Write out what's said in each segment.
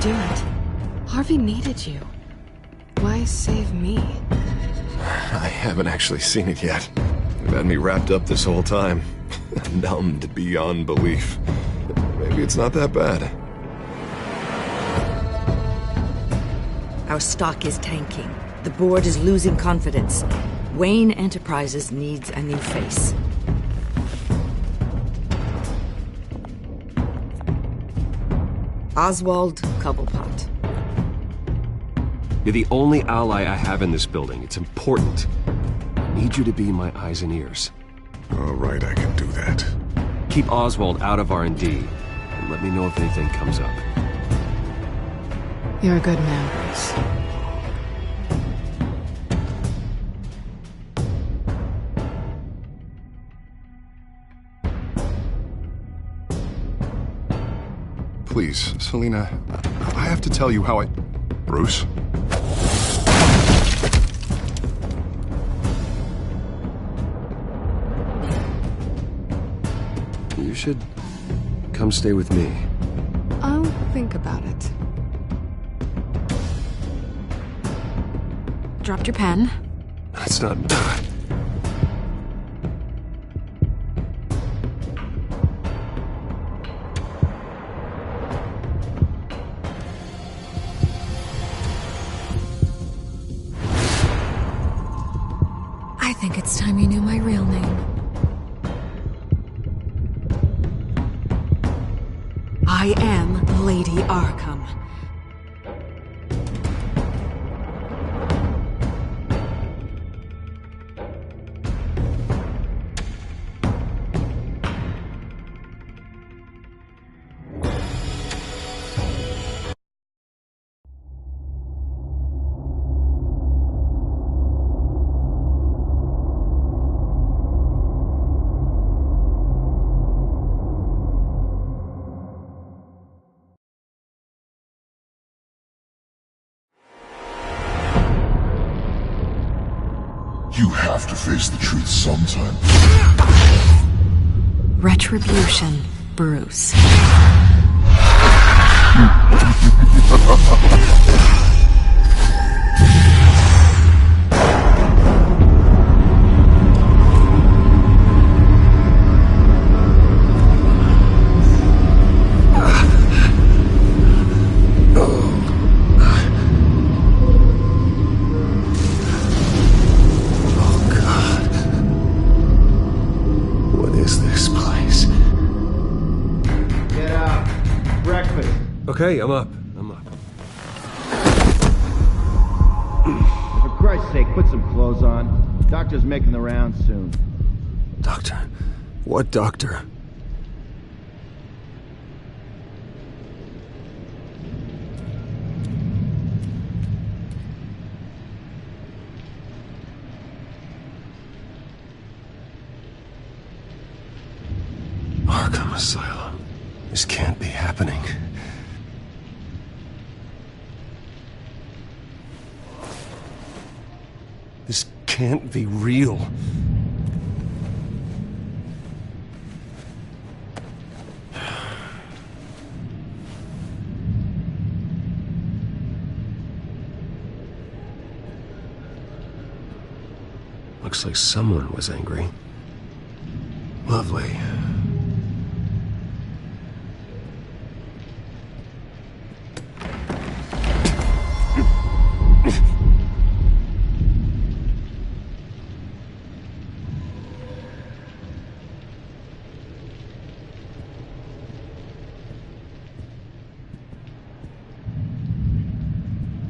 do it. Harvey needed you. Why save me? I haven't actually seen it yet. You've had me wrapped up this whole time. Numbed beyond belief. Maybe it's not that bad. Our stock is tanking. The board is losing confidence. Wayne Enterprises needs a new face. Oswald Cobblepot. You're the only ally I have in this building. It's important. I need you to be my eyes and ears. All right, I can do that. Keep Oswald out of R&D, and let me know if anything comes up. You're a good man, Bruce. Please, Selina, I have to tell you how I... Bruce? You should come stay with me. I'll think about it. Dropped your pen. That's not... I think it's time you knew my real name. I am Lady Arkham. You have to face the truth sometime. Retribution, Bruce. Okay, I'm up. For Christ's sake, put some clothes on. Doctor's making the rounds soon. Doctor? What doctor? Arkham Asylum. This can't be happening. This can't be real. Looks like someone was angry. Lovely.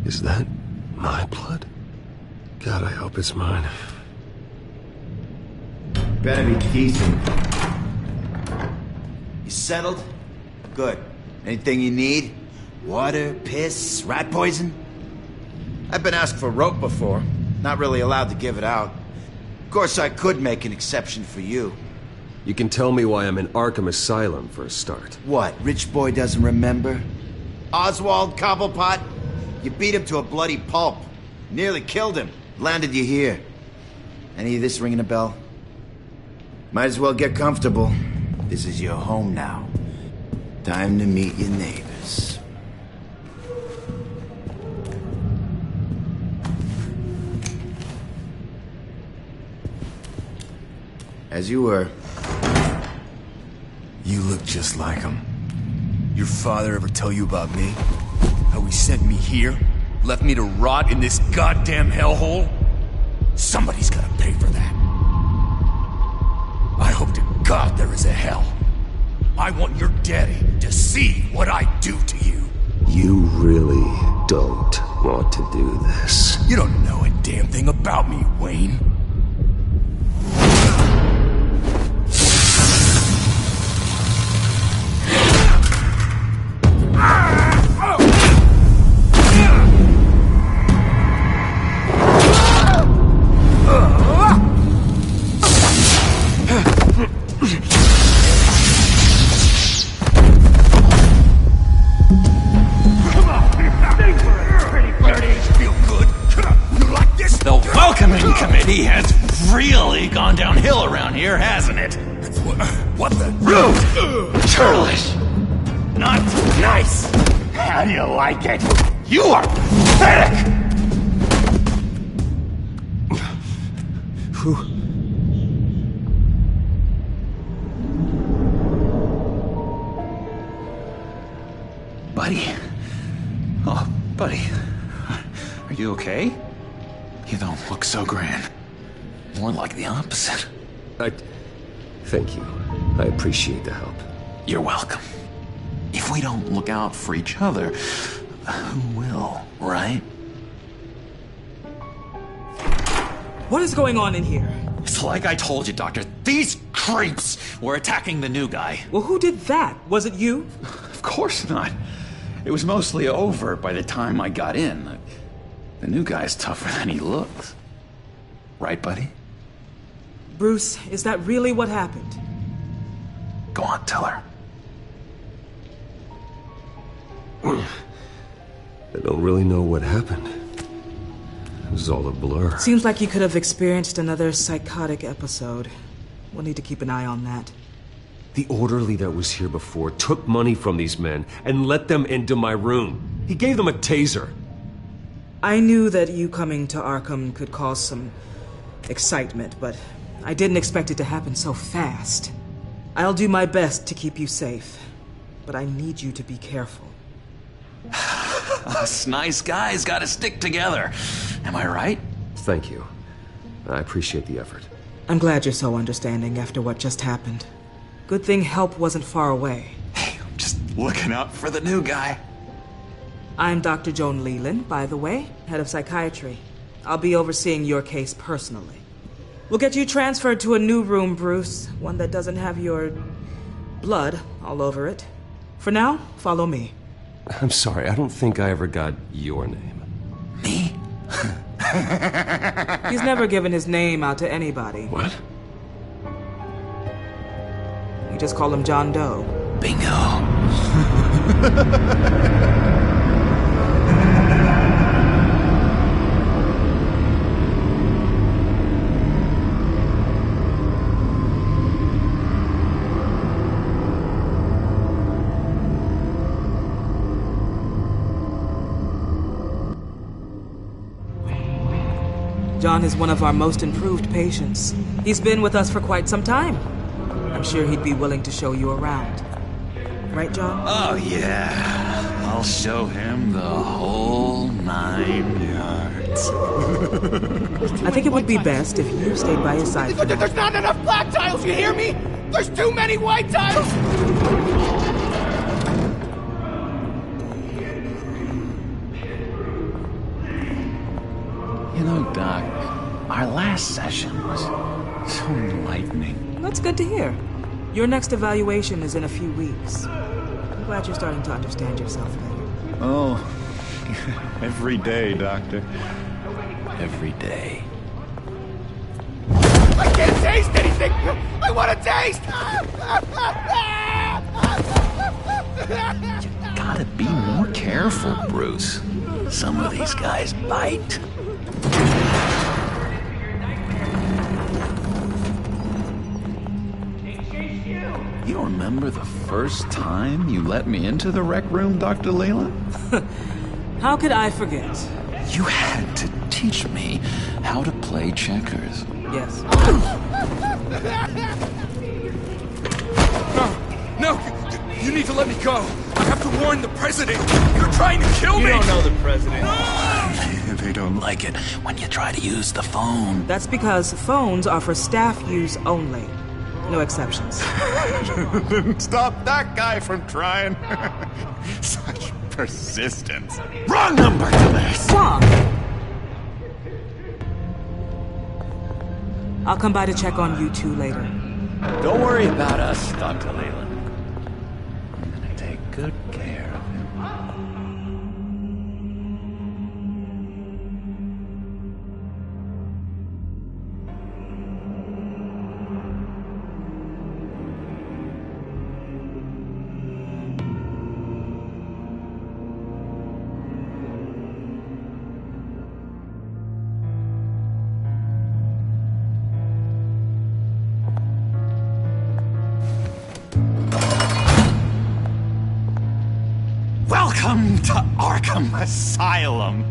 Is that my blood? God, I hope it's mine. Better be decent. You settled? Good. Anything you need? Water, piss, rat poison? I've been asked for rope before. Not really allowed to give it out. Of course, I could make an exception for you. You can tell me why I'm in Arkham Asylum for a start. What, rich boy doesn't remember? Oswald Cobblepot? You beat him to a bloody pulp. Nearly killed him. Landed you here. Any of this ringing a bell? Might as well get comfortable. This is your home now. Time to meet your neighbors. As you were. You look just like him. Your father ever tell you about me? How he sent me here? Left me to rot in this goddamn hellhole? Somebody's gotta pay for that. I hope to God there is a hell. I want your daddy to see what I do to you. You really don't want to do this. You don't know a damn thing about me, Wayne. He has really gone downhill around here, hasn't it? What the? Rude! Churlish! Not nice! How do you like it? You are pathetic! Buddy? Oh, buddy. Are you okay? You don't look so grand. More like the opposite. Thank you. I appreciate the help. You're welcome. If we don't look out for each other, who will, right? What is going on in here? It's like I told you, Doctor. These creeps were attacking the new guy. Well, who did that? Was it you? Of course not. It was mostly over by the time I got in. The new guy's tougher than he looks. Right, buddy? Bruce, is that really what happened? Go on, tell her. I don't really know what happened. It was all a blur. Seems like you could have experienced another psychotic episode. We'll need to keep an eye on that. The orderly that was here before took money from these men and let them into my room. He gave them a taser. I knew that you coming to Arkham could cause some excitement, but I didn't expect it to happen so fast. I'll do my best to keep you safe, but I need you to be careful. Us nice guys gotta stick together. Am I right? Thank you. I appreciate the effort. I'm glad you're so understanding after what just happened. Good thing help wasn't far away. Hey, I'm just looking out for the new guy. I'm Dr. Joan Leland, by the way, head of psychiatry. I'll be overseeing your case personally. We'll get you transferred to a new room, Bruce. One that doesn't have your blood all over it. For now, follow me. I'm sorry, I don't think I ever got your name. Me? He's never given his name out to anybody. What? We just call him John Doe. Bingo. John is one of our most improved patients. He's been with us for quite some time. I'm sure he'd be willing to show you around. Right, John? Oh, yeah. I'll show him the whole 9 yards. I think it would be best if you stayed by his side. There's not enough black tiles, you hear me? There's too many white tiles! You know, Doc, our last session was so enlightening. That's good to hear. Your next evaluation is in a few weeks. I'm glad you're starting to understand yourself better. Oh, every day, Doctor. Every day. I can't taste anything! I want to taste! You gotta be more careful, Bruce. Some of these guys bite. You remember the first time you let me into the rec room, Dr. Leland? How could I forget? You had to teach me how to play checkers. Yes. No! You need to let me go! I have to warn the president! You're trying to kill me! You don't know the president. They don't like it when you try to use the phone. That's because phones are for staff use only. No exceptions. Stop that guy from trying. Such persistence. Wrong number to this! Wrong! I'll come by to check on you two later. Don't worry about us, Dr. Leland. I'm gonna take good care of him. Welcome to Arkham Asylum.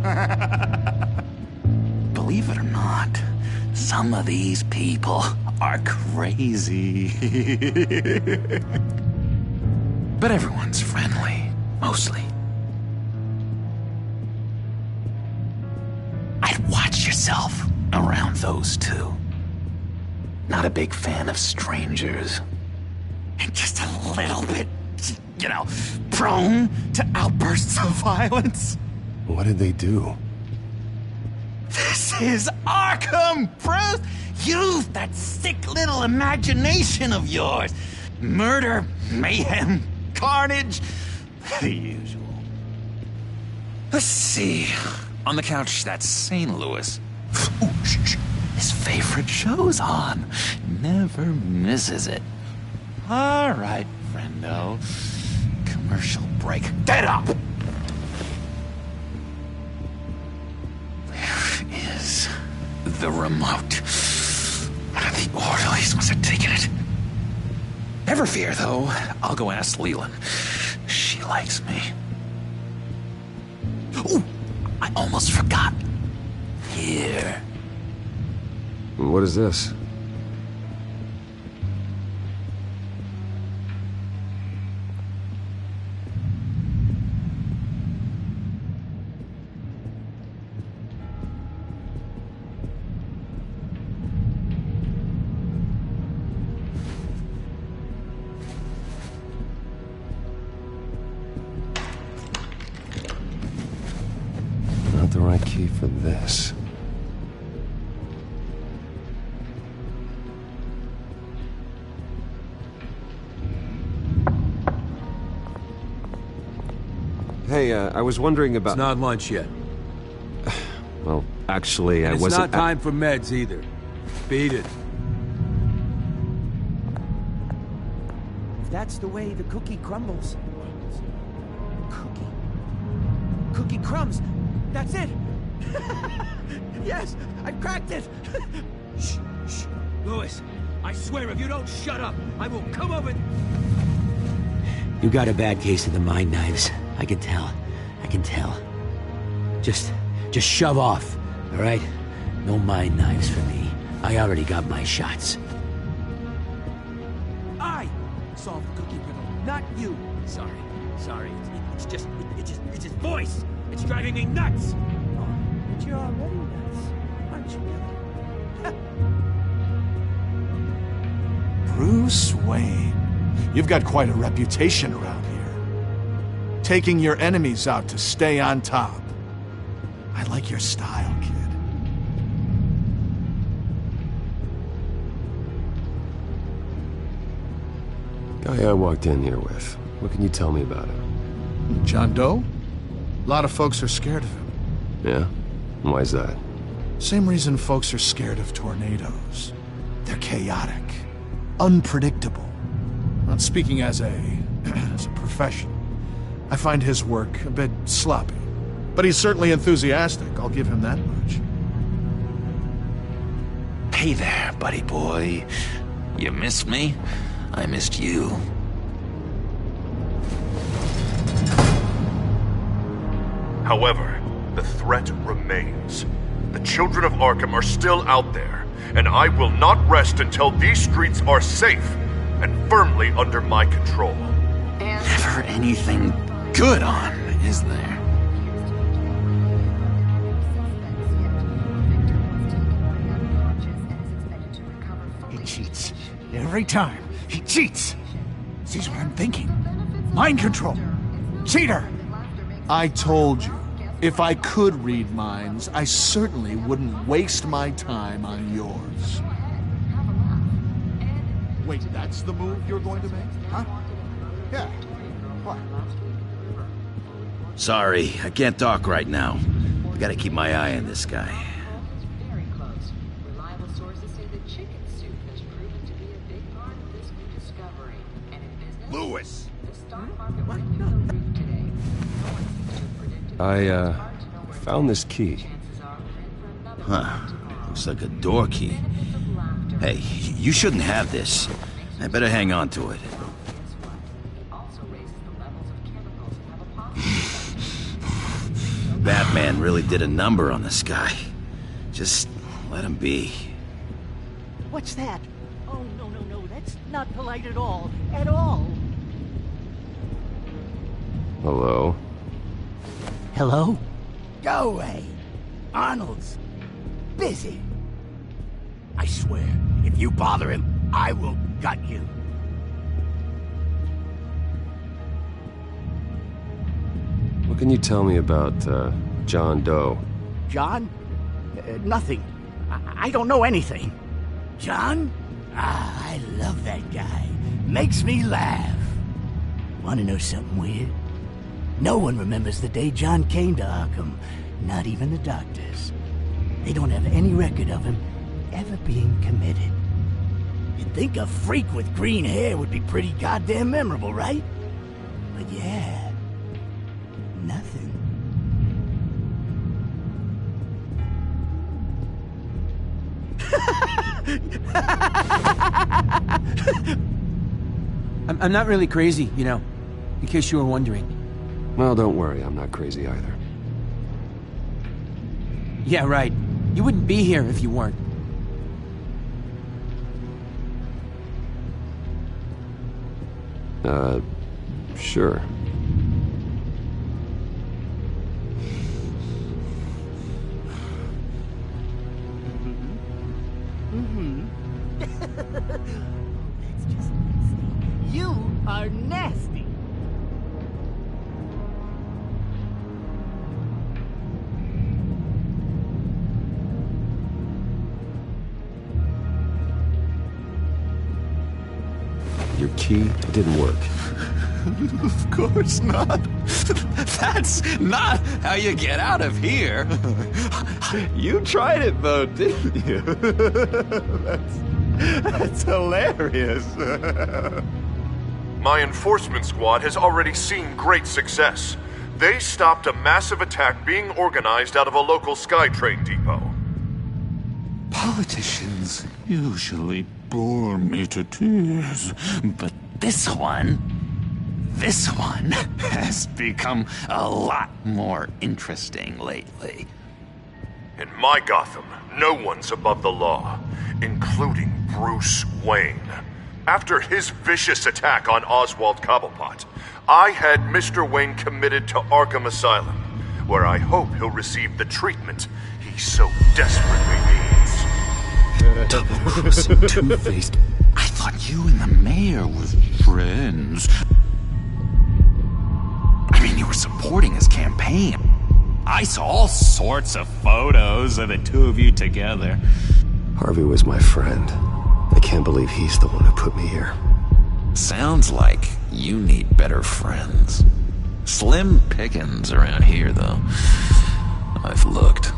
Believe it or not, some of these people are crazy. But everyone's friendly, mostly. I'd watch yourself around those two. Not a big fan of strangers. And just a little bit, you know, prone to outbursts of violence. What did they do? This is Arkham, Bruce! Use that sick little imagination of yours. Murder, mayhem, carnage, the usual. Let's see. On the couch, that's St. Louis. Ooh, shh. His favorite show's on. Never misses it. All right, friendo. Commercial break. Get up! Where is the remote? One of the orderlies must have taken it. Never fear, though. I'll go ask Leland. She likes me. Ooh, I almost forgot. Here. What is this? Not the right key for this. Hey, I was wondering about... It's not lunch yet. Well, actually, I It's wasn't... not time for meds either. Beat it. If that's the way the cookie crumbles. Cookie crumbs. That's it. Yes, I've cracked it. Shh, shh. Louis, I swear if you don't shut up, I will come over... You got a bad case of the mind knives. I can tell. I can tell. Just shove off, all right? No mind knives for me. I already got my shots. I solved the cookie riddle, not you. Sorry. It's just his voice. It's driving me nuts. Oh, but you're already nuts, aren't you, Billy? Bruce Wayne. You've got quite a reputation around here. Taking your enemies out to stay on top. I like your style, kid. Guy I walked in here with. What can you tell me about him? John Doe? A lot of folks are scared of him. Yeah? Why is that? Same reason folks are scared of tornadoes. They're chaotic, unpredictable. Not speaking as a professional. I find his work a bit sloppy. But he's certainly enthusiastic, I'll give him that much. Hey there, buddy boy. You missed me? I missed you. However, the threat remains. The children of Arkham are still out there, and I will not rest until these streets are safe and firmly under my control. Never anything good on, is there? He cheats. Every time. He cheats! Sees what I'm thinking. Mind control. Cheater! I told you, if I could read minds, I certainly wouldn't waste my time on yours. Wait, that's the move you're going to make? Huh? Yeah. What? Sorry, I can't talk right now. I gotta keep my eye on this guy. Very close. Reliable sources say the chicken soup has proven to be a big part of this new discovery. And in business, Lewis! the stock market went through the roof today. No one seems to have predicted I found this key. Huh. Looks like a door key. Hey, you shouldn't have this. I better hang on to it. Batman really did a number on this guy. Just let him be. What's that? Oh, no, that's not polite at all. At all. Hello? Hello? Go away. Arnold's busy. I swear, if you bother him, I will gut you. What can you tell me about, John Doe? John? Nothing. I don't know anything. John? Ah, I love that guy. Makes me laugh. Want to know something weird? No one remembers the day John came to Arkham. Not even the doctors. They don't have any record of him ever being committed. You'd think a freak with green hair would be pretty goddamn memorable, right? But yeah, nothing. I'm not really crazy, you know, in case you were wondering. Well, don't worry, I'm not crazy either. Yeah, right. You wouldn't be here if you weren't. Sure. That's just nasty. You are nasty. Your key didn't work. Of course not. That's not how you get out of here. You tried it though, didn't you? That's hilarious. My enforcement squad has already seen great success. They stopped a massive attack being organized out of a local SkyTrain depot. Politicians usually bore me to tears, but this one has become a lot more interesting lately. In my Gotham, no one's above the law, including Bruce Wayne. After his vicious attack on Oswald Cobblepot, I had Mr. Wayne committed to Arkham Asylum, where I hope he'll receive the treatment he so desperately needs. Double-crossing, two-faced. I thought you and the mayor were friends. I mean, you were supporting his campaign. I saw all sorts of photos of the two of you together. Harvey was my friend. I can't believe he's the one who put me here. Sounds like you need better friends. Slim pickings around here, though. I've looked.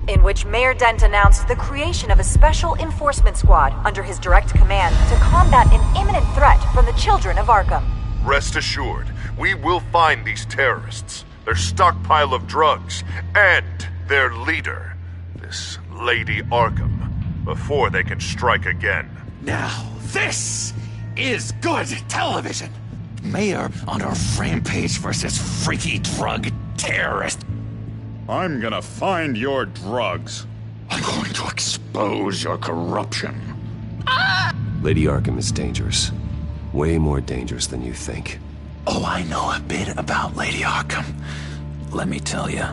In which Mayor Dent announced the creation of a special enforcement squad under his direct command to combat an imminent threat from the children of Arkham. Rest assured, we will find these terrorists, their stockpile of drugs, and their leader, this Lady Arkham, before they can strike again. Now, this is good television! Mayor on a rampage versus freaky drug terrorist. I'm gonna find your drugs. I'm going to expose your corruption. Lady Arkham is dangerous. Way more dangerous than you think. Oh, I know a bit about Lady Arkham. Let me tell you.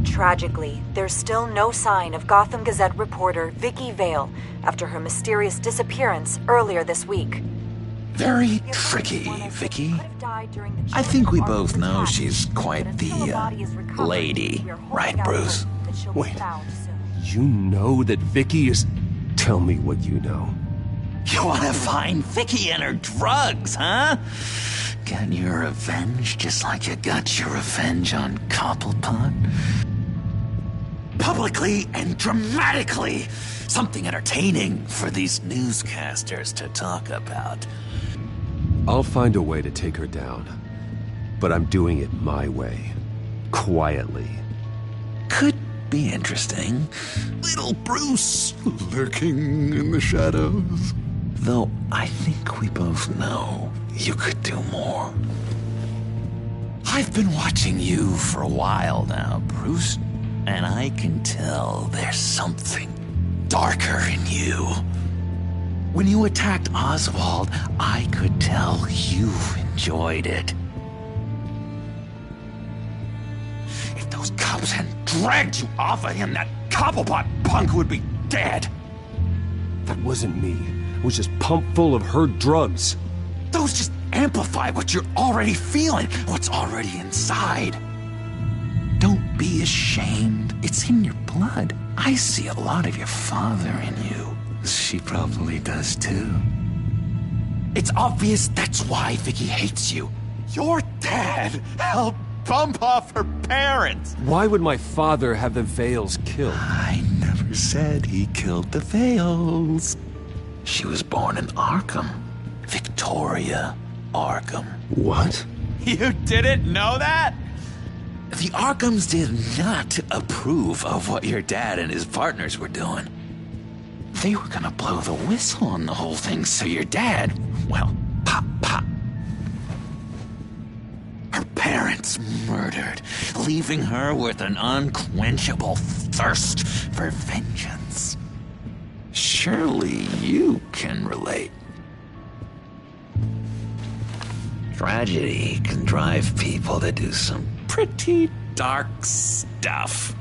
Tragically, there's still no sign of Gotham Gazette reporter Vicky Vale after her mysterious disappearance earlier this week. Very tricky, Vicky. I think we both know she's quite the, lady, right, Bruce? Wait, you know that Vicky is... Tell me what you know. You want to find Vicky and her drugs, huh? Get your revenge just like you got your revenge on Cobblepot? Publicly and dramatically! Something entertaining for these newscasters to talk about. I'll find a way to take her down. But I'm doing it my way. Quietly. Could be interesting. Little Bruce lurking in the shadows. Though I think we both know you could do more. I've been watching you for a while now, Bruce, and I can tell there's something darker in you. When you attacked Oswald, I could tell you enjoyed it. If those cops hadn't dragged you off of him, that Cobblepot punk would be dead. That wasn't me. It was just pumped full of her drugs. Those just amplify what you're already feeling, what's already inside. Don't be ashamed. It's in your blood. I see a lot of your father in you. She probably does too. It's obvious that's why Vicky hates you. Your dad helped bump off her parents. Why would my father have the Vales killed? I never said he killed the Vales. She was born in Arkham. Victoria Arkham. What? You didn't know that? The Arkhams did not approve of what your dad and his partners were doing. They were gonna blow the whistle on the whole thing, so your dad, well, pop. Her parents murdered, leaving her with an unquenchable thirst for vengeance. Surely you can relate. Tragedy can drive people to do some pretty dark stuff.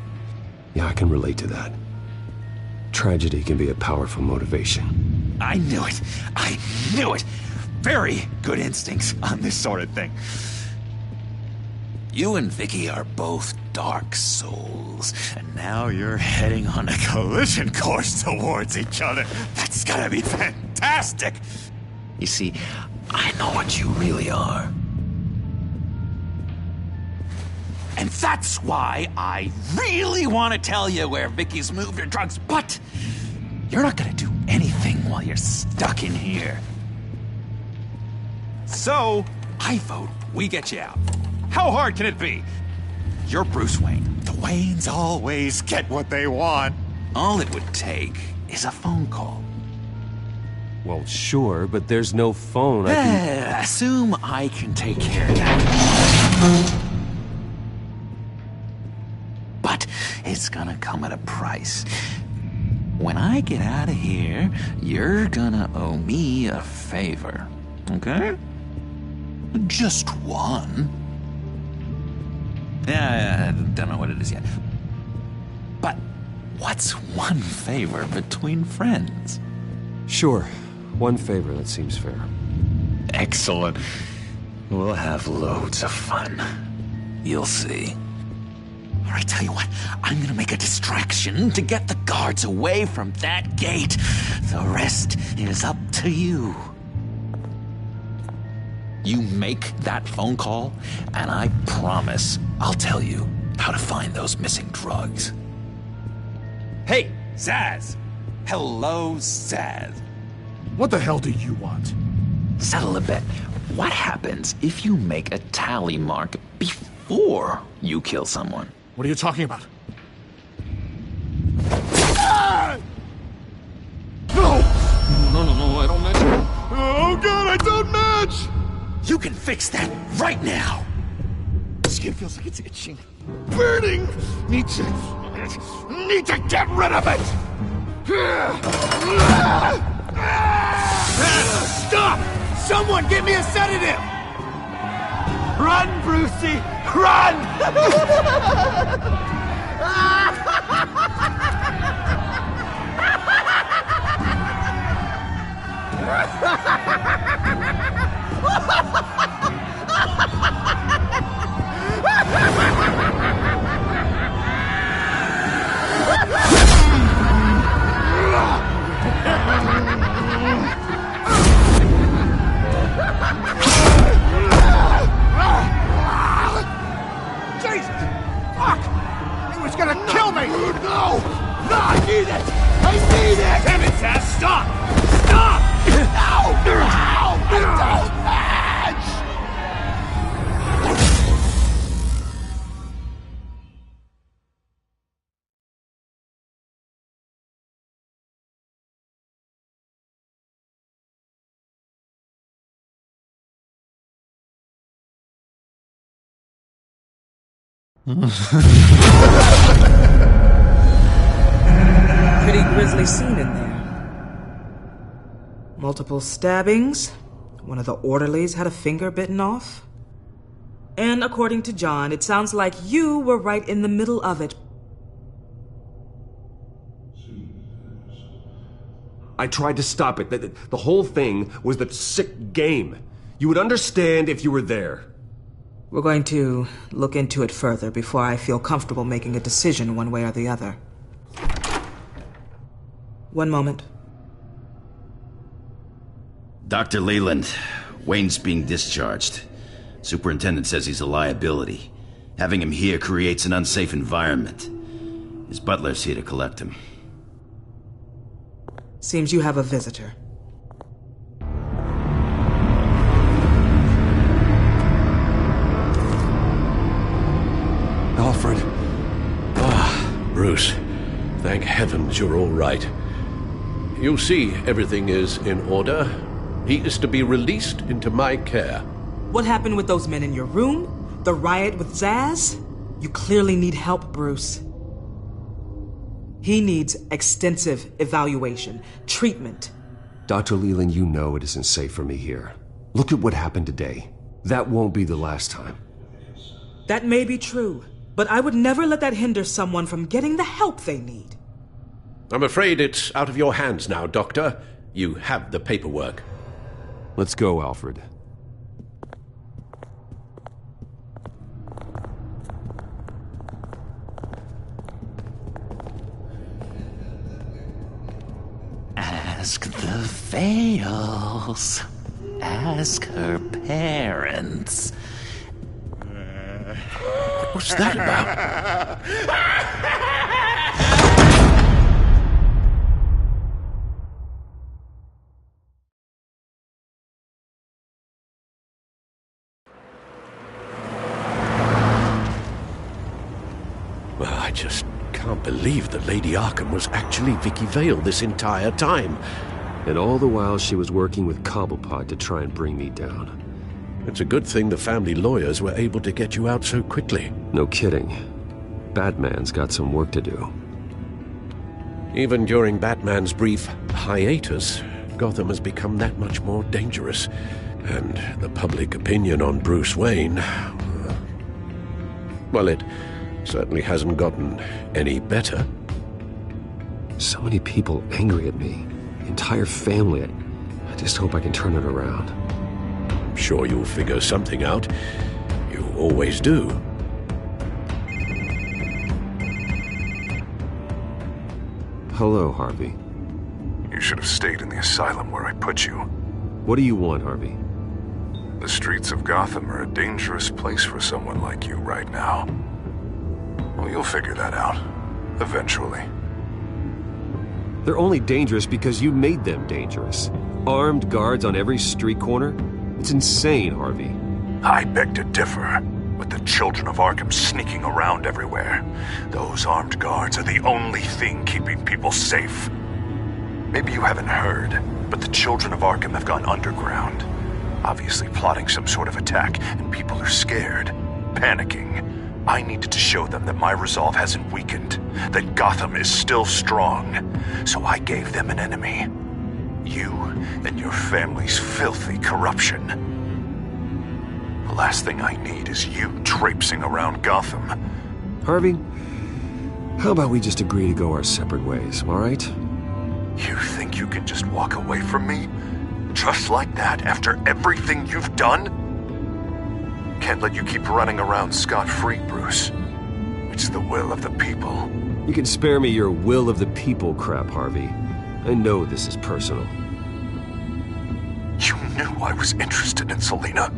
Yeah, I can relate to that. Tragedy can be a powerful motivation. I knew it. I knew it. Very good instincts on this sort of thing. You and Vicky are both dark souls, and now you're heading on a collision course towards each other. That's gotta be fantastic! You see, I know what you really are. And that's why I really want to tell you where Vicky's moved her drugs, but you're not gonna do anything while you're stuck in here. So, I vote we get you out. How hard can it be? You're Bruce Wayne. The Waynes always get what they want. All it would take is a phone call. Well, sure, but there's no phone. I can... Assume I can take care of that. But it's gonna come at a price. When I get out of here, you're gonna owe me a favor, okay? Just one. Yeah, I don't know what it is yet. But what's one favor between friends? Sure. One favor, that seems fair. Excellent. We'll have loads of fun. You'll see. All right, tell you what. I'm gonna make a distraction to get the guards away from that gate. The rest is up to you. You make that phone call, and I promise I'll tell you how to find those missing drugs. Hey, Zaz! Hello, Zaz. What the hell do you want? Settle a bet. What happens if you make a tally mark before you kill someone? What are you talking about? No! No, I don't match. Oh god, I don't match! You can fix that right now! Skin feels like it's itching. Burning! Need to Need to get rid of it! Stop! Someone give me a sedative! Run, Brucey! Run! Jesus! Fuck! He was gonna kill me! No! No, I need it! I need it! Damn it, Taz! Stop! Stop! No! No! I don't match! Pretty grisly scene in there. Multiple stabbings. One of the orderlies had a finger bitten off. And according to John, it sounds like you were right in the middle of it. I tried to stop it. The whole thing was the sick game. You would understand if you were there. We're going to look into it further before I feel comfortable making a decision one way or the other. One moment. Dr. Leland, Wayne's being discharged. Superintendent says he's a liability. Having him here creates an unsafe environment. His butler's here to collect him. Seems you have a visitor. Alfred. Ah, Bruce. Thank heavens you're all right. You see, everything is in order. He is to be released into my care. What happened with those men in your room? The riot with Zaz? You clearly need help, Bruce. He needs extensive evaluation, treatment. Dr. Leland, you know it isn't safe for me here. Look at what happened today. That won't be the last time. That may be true, but I would never let that hinder someone from getting the help they need. I'm afraid it's out of your hands now, Doctor. You have the paperwork. Let's go, Alfred. Ask the Vales. Ask her parents. What's that about? Well, I just can't believe that Lady Arkham was actually Vicky Vale this entire time. And all the while she was working with Cobblepot to try and bring me down. It's a good thing the family lawyers were able to get you out so quickly. No kidding. Batman's got some work to do. Even during Batman's brief hiatus, Gotham has become that much more dangerous. And the public opinion on Bruce Wayne... well, it certainly hasn't gotten any better. So many people angry at me. The entire family. I just hope I can turn it around. I'm sure you'll figure something out. You always do. Hello, Harvey. You should have stayed in the asylum where I put you. What do you want, Harvey? The streets of Gotham are a dangerous place for someone like you right now. Well, you'll figure that out. Eventually. They're only dangerous because you made them dangerous. Armed guards on every street corner? It's insane, Harvey. I beg to differ. With the children of Arkham sneaking around everywhere, those armed guards are the only thing keeping people safe. Maybe you haven't heard, but the children of Arkham have gone underground. Obviously plotting some sort of attack, and people are scared, panicking. I needed to show them that my resolve hasn't weakened, that Gotham is still strong. So I gave them an enemy. You and your family's filthy corruption. The last thing I need is you traipsing around Gotham. Harvey, how about we just agree to go our separate ways, all right? You think you can just walk away from me? Just like that, after everything you've done? Can't let you keep running around scot-free, Bruce. It's the will of the people. You can spare me your will of the people crap, Harvey. I know this is personal. You knew I was interested in Selina.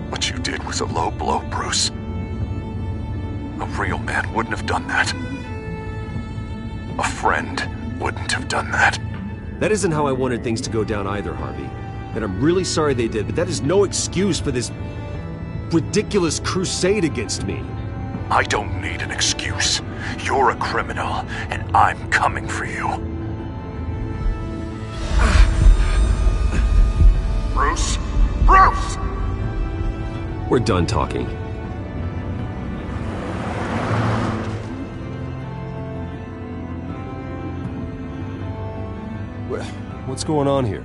What you did was a low blow, Bruce. A real man wouldn't have done that. A friend wouldn't have done that. That isn't how I wanted things to go down either, Harvey. And I'm really sorry they did, but that is no excuse for this ridiculous crusade against me. I don't need an excuse. You're a criminal, and I'm coming for you. Bruce? Bruce! We're done talking. What's going on here?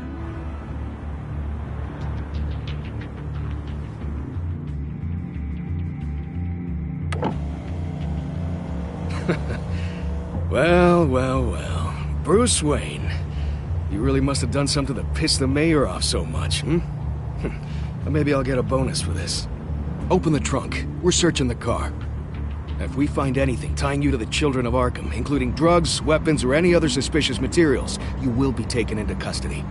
Well. Bruce Wayne. You really must have done something to piss the mayor off so much, hmm? Maybe I'll get a bonus for this. Open the trunk. We're searching the car. If we find anything tying you to the children of Arkham, including drugs, weapons, or any other suspicious materials, you will be taken into custody.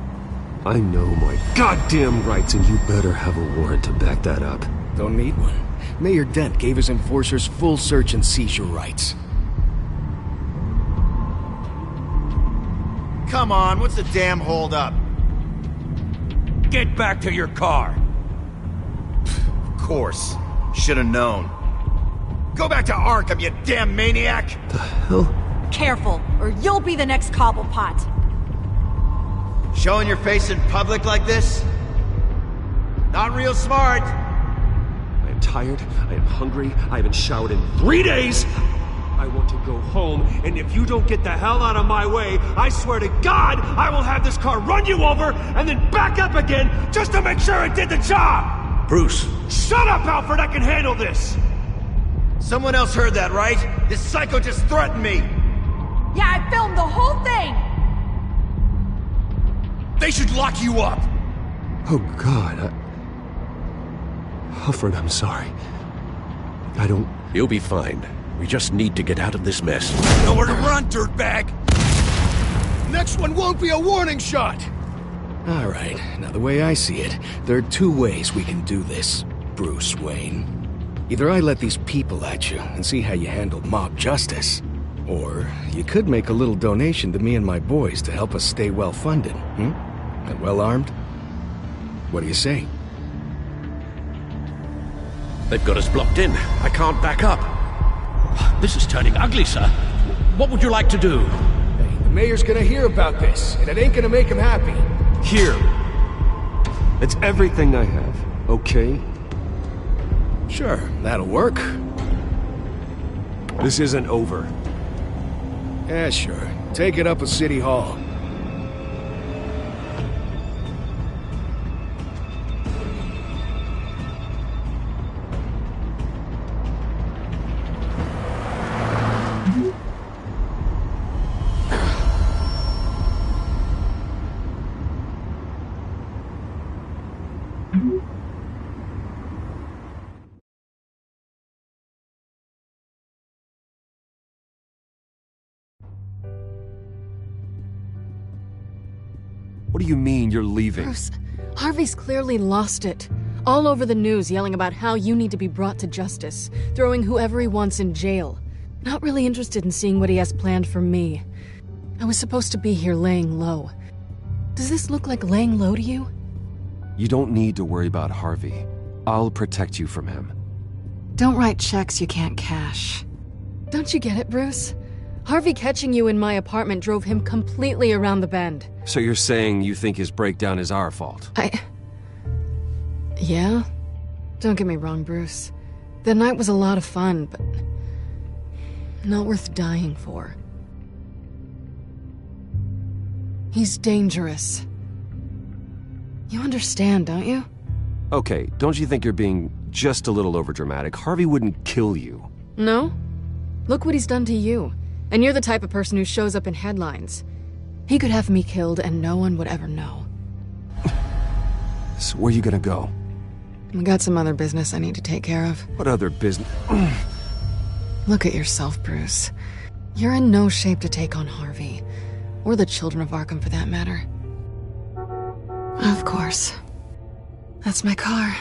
I know my goddamn rights, and you better have a warrant to back that up. Don't need one. Mayor Dent gave his enforcers full search and seizure rights. Come on, what's the damn holdup? Get back to your car! Of course. Should've known. Go back to Arkham, you damn maniac! The hell? Careful, or you'll be the next Cobblepot. Showing your face in public like this? Not real smart. I am tired, I am hungry, I haven't showered in 3 days! I want to go home, and if you don't get the hell out of my way, I swear to God, I will have this car run you over, and then back up again, just to make sure it did the job! Bruce! Shut up, Alfred, I can handle this! Someone else heard that, right? This psycho just threatened me! Yeah, I filmed the whole thing! They should lock you up! Oh, God, Alfred, I'm sorry. I don't... You'll be fine. We just need to get out of this mess. Nowhere to run, dirtbag! Next one won't be a warning shot! Alright, now the way I see it, there are two ways we can do this, Bruce Wayne. Either I let these people at you and see how you handle mob justice, or you could make a little donation to me and my boys to help us stay well-funded, and well-armed? What do you say? They've got us blocked in. I can't back up. This is turning ugly, sir. What would you like to do? Hey, the mayor's gonna hear about this, and it ain't gonna make him happy. Here. It's everything I have, okay? Sure, that'll work. This isn't over. Yeah, sure. Take it up at City Hall. What do you mean you're leaving? Bruce, Harvey's clearly lost it. All over the news yelling about how you need to be brought to justice, throwing whoever he wants in jail. Not really interested in seeing what he has planned for me. I was supposed to be here laying low. Does this look like laying low to you? You don't need to worry about Harvey. I'll protect you from him. Don't write checks you can't cash. Don't you get it, Bruce? Harvey catching you in my apartment drove him completely around the bend. So you're saying you think his breakdown is our fault? Yeah? Don't get me wrong, Bruce. The night was a lot of fun, but not worth dying for. He's dangerous. You understand, don't you? Okay, don't you think you're being just a little overdramatic? Harvey wouldn't kill you. No? Look what he's done to you. And you're the type of person who shows up in headlines. He could have me killed and no one would ever know. So where you gonna go? I got some other business I need to take care of. What other business? Look at yourself, Bruce. You're in no shape to take on Harvey. Or the children of Arkham, for that matter. Of course. That's my car.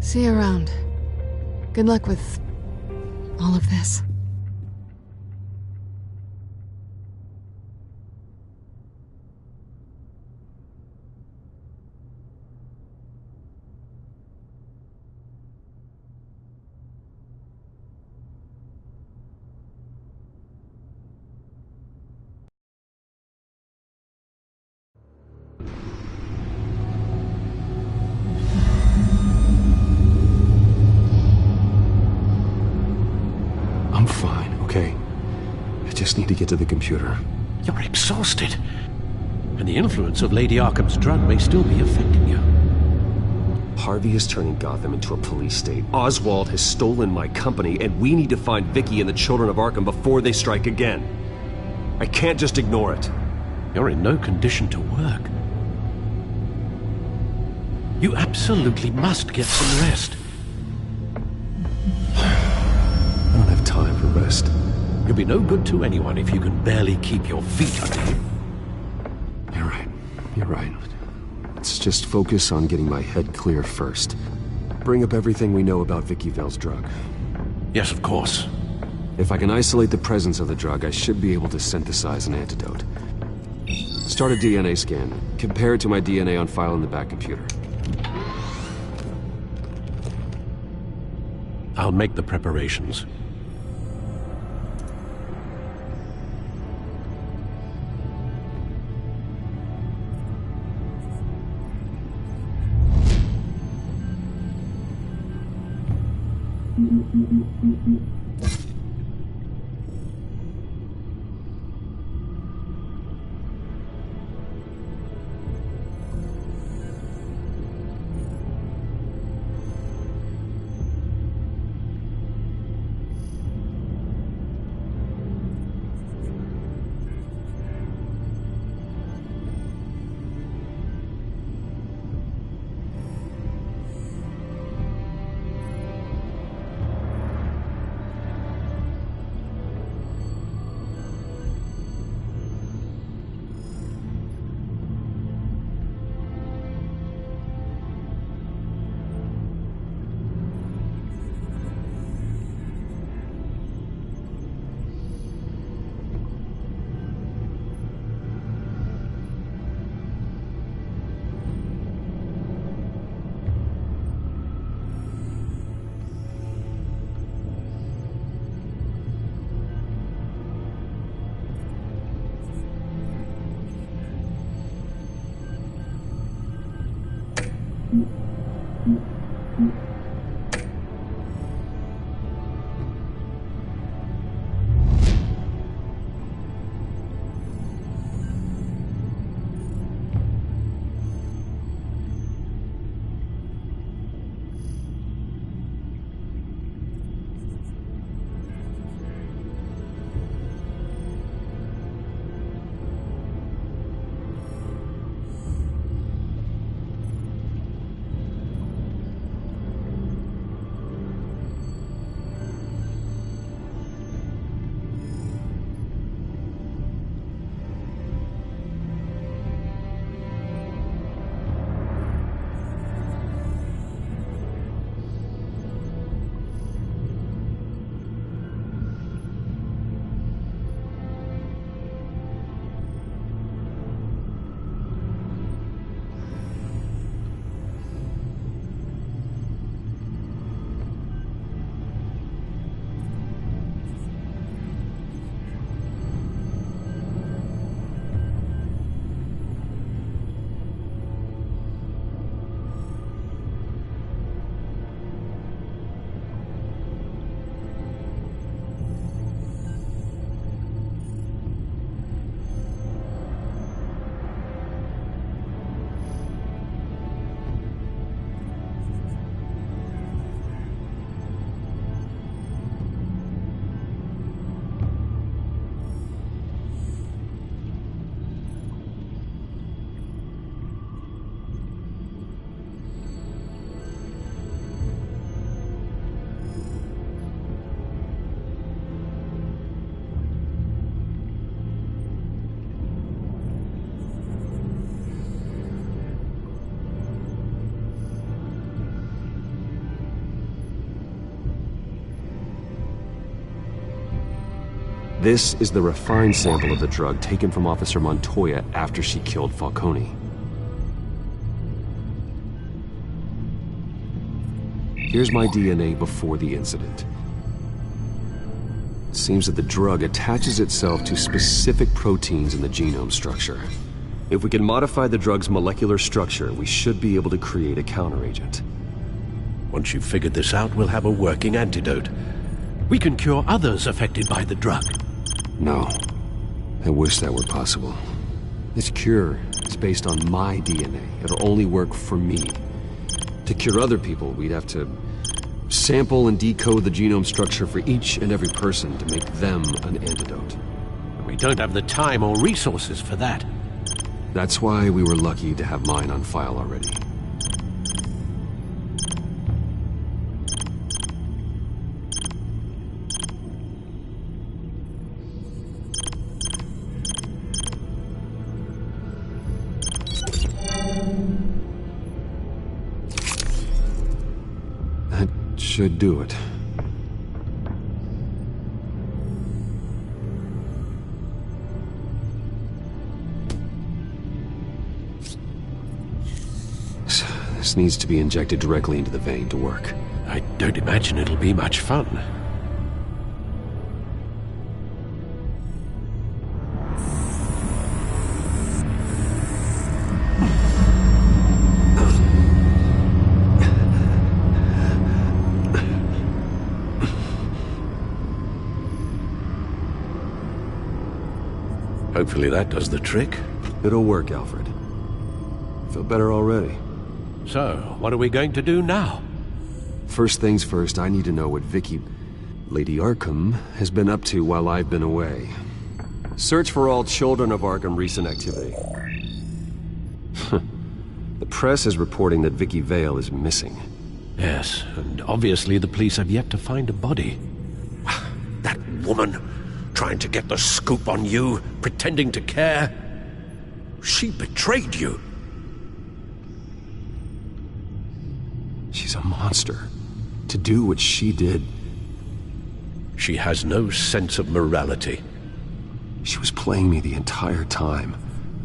See you around. Good luck with all of this. I'm fine, okay? I just need to get to the computer. You're exhausted. And the influence of Lady Arkham's drug may still be affecting you. Harvey is turning Gotham into a police state. Oswald has stolen my company, and we need to find Vicky and the children of Arkham before they strike again. I can't just ignore it. You're in no condition to work. You absolutely must get some rest. I don't have time for rest. You'll be no good to anyone if you can barely keep your feet under you. You're right. You're right. Let's just focus on getting my head clear first. Bring up everything we know about Vicky Vale's drug. Yes, of course. If I can isolate the presence of the drug, I should be able to synthesize an antidote. Start a DNA scan. Compare it to my DNA on file in the back computer. I'll make the preparations. This is the refined sample of the drug taken from Officer Montoya after she killed Falcone. Here's my DNA before the incident. It seems that the drug attaches itself to specific proteins in the genome structure. If we can modify the drug's molecular structure, we should be able to create a counteragent. Once you've figured this out, we'll have a working antidote. We can cure others affected by the drug. No. I wish that were possible. This cure is based on my DNA. It'll only work for me. To cure other people, we'd have to sample and decode the genome structure for each and every person to make them an antidote. We don't have the time or resources for that. That's why we were lucky to have mine on file already. That should do it. This needs to be injected directly into the vein to work. I don't imagine it'll be much fun. Hopefully that does the trick. It'll work, Alfred. I feel better already. So, what are we going to do now? First things first, I need to know what Lady Arkham, has been up to while I've been away. Search for all children of Arkham recent activity. The press is reporting that Vicky Vale is missing. Yes, and obviously the police have yet to find a body. That woman, trying to get the scoop on you, pretending to care. She betrayed you. She's a monster. To do what she did. She has no sense of morality. She was playing me the entire time,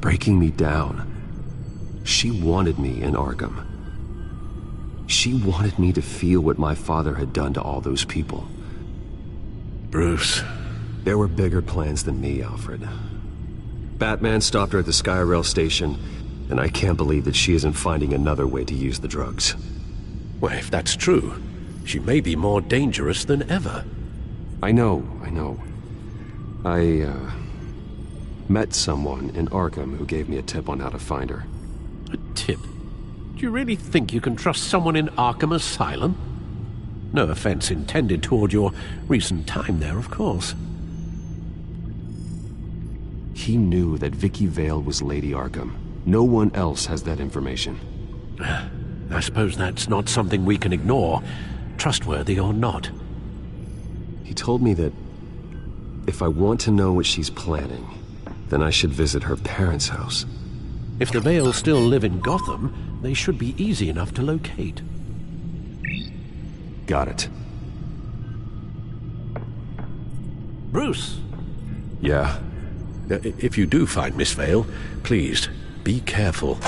breaking me down. She wanted me in Arkham. She wanted me to feel what my father had done to all those people. Bruce. There were bigger plans than me, Alfred. Batman stopped her at the Skyrail station, and I can't believe that she isn't finding another way to use the drugs. Well, if that's true, she may be more dangerous than ever. I know. I met someone in Arkham who gave me a tip on how to find her. A tip? Do you really think you can trust someone in Arkham Asylum? No offense intended toward your recent time there, of course. He knew that Vicky Vale was Lady Arkham. No one else has that information. I suppose that's not something we can ignore, trustworthy or not. He told me that if I want to know what she's planning, then I should visit her parents' house. If the Vales still live in Gotham, they should be easy enough to locate. Got it. Bruce! Yeah? If you do find Miss Vale, please, be careful.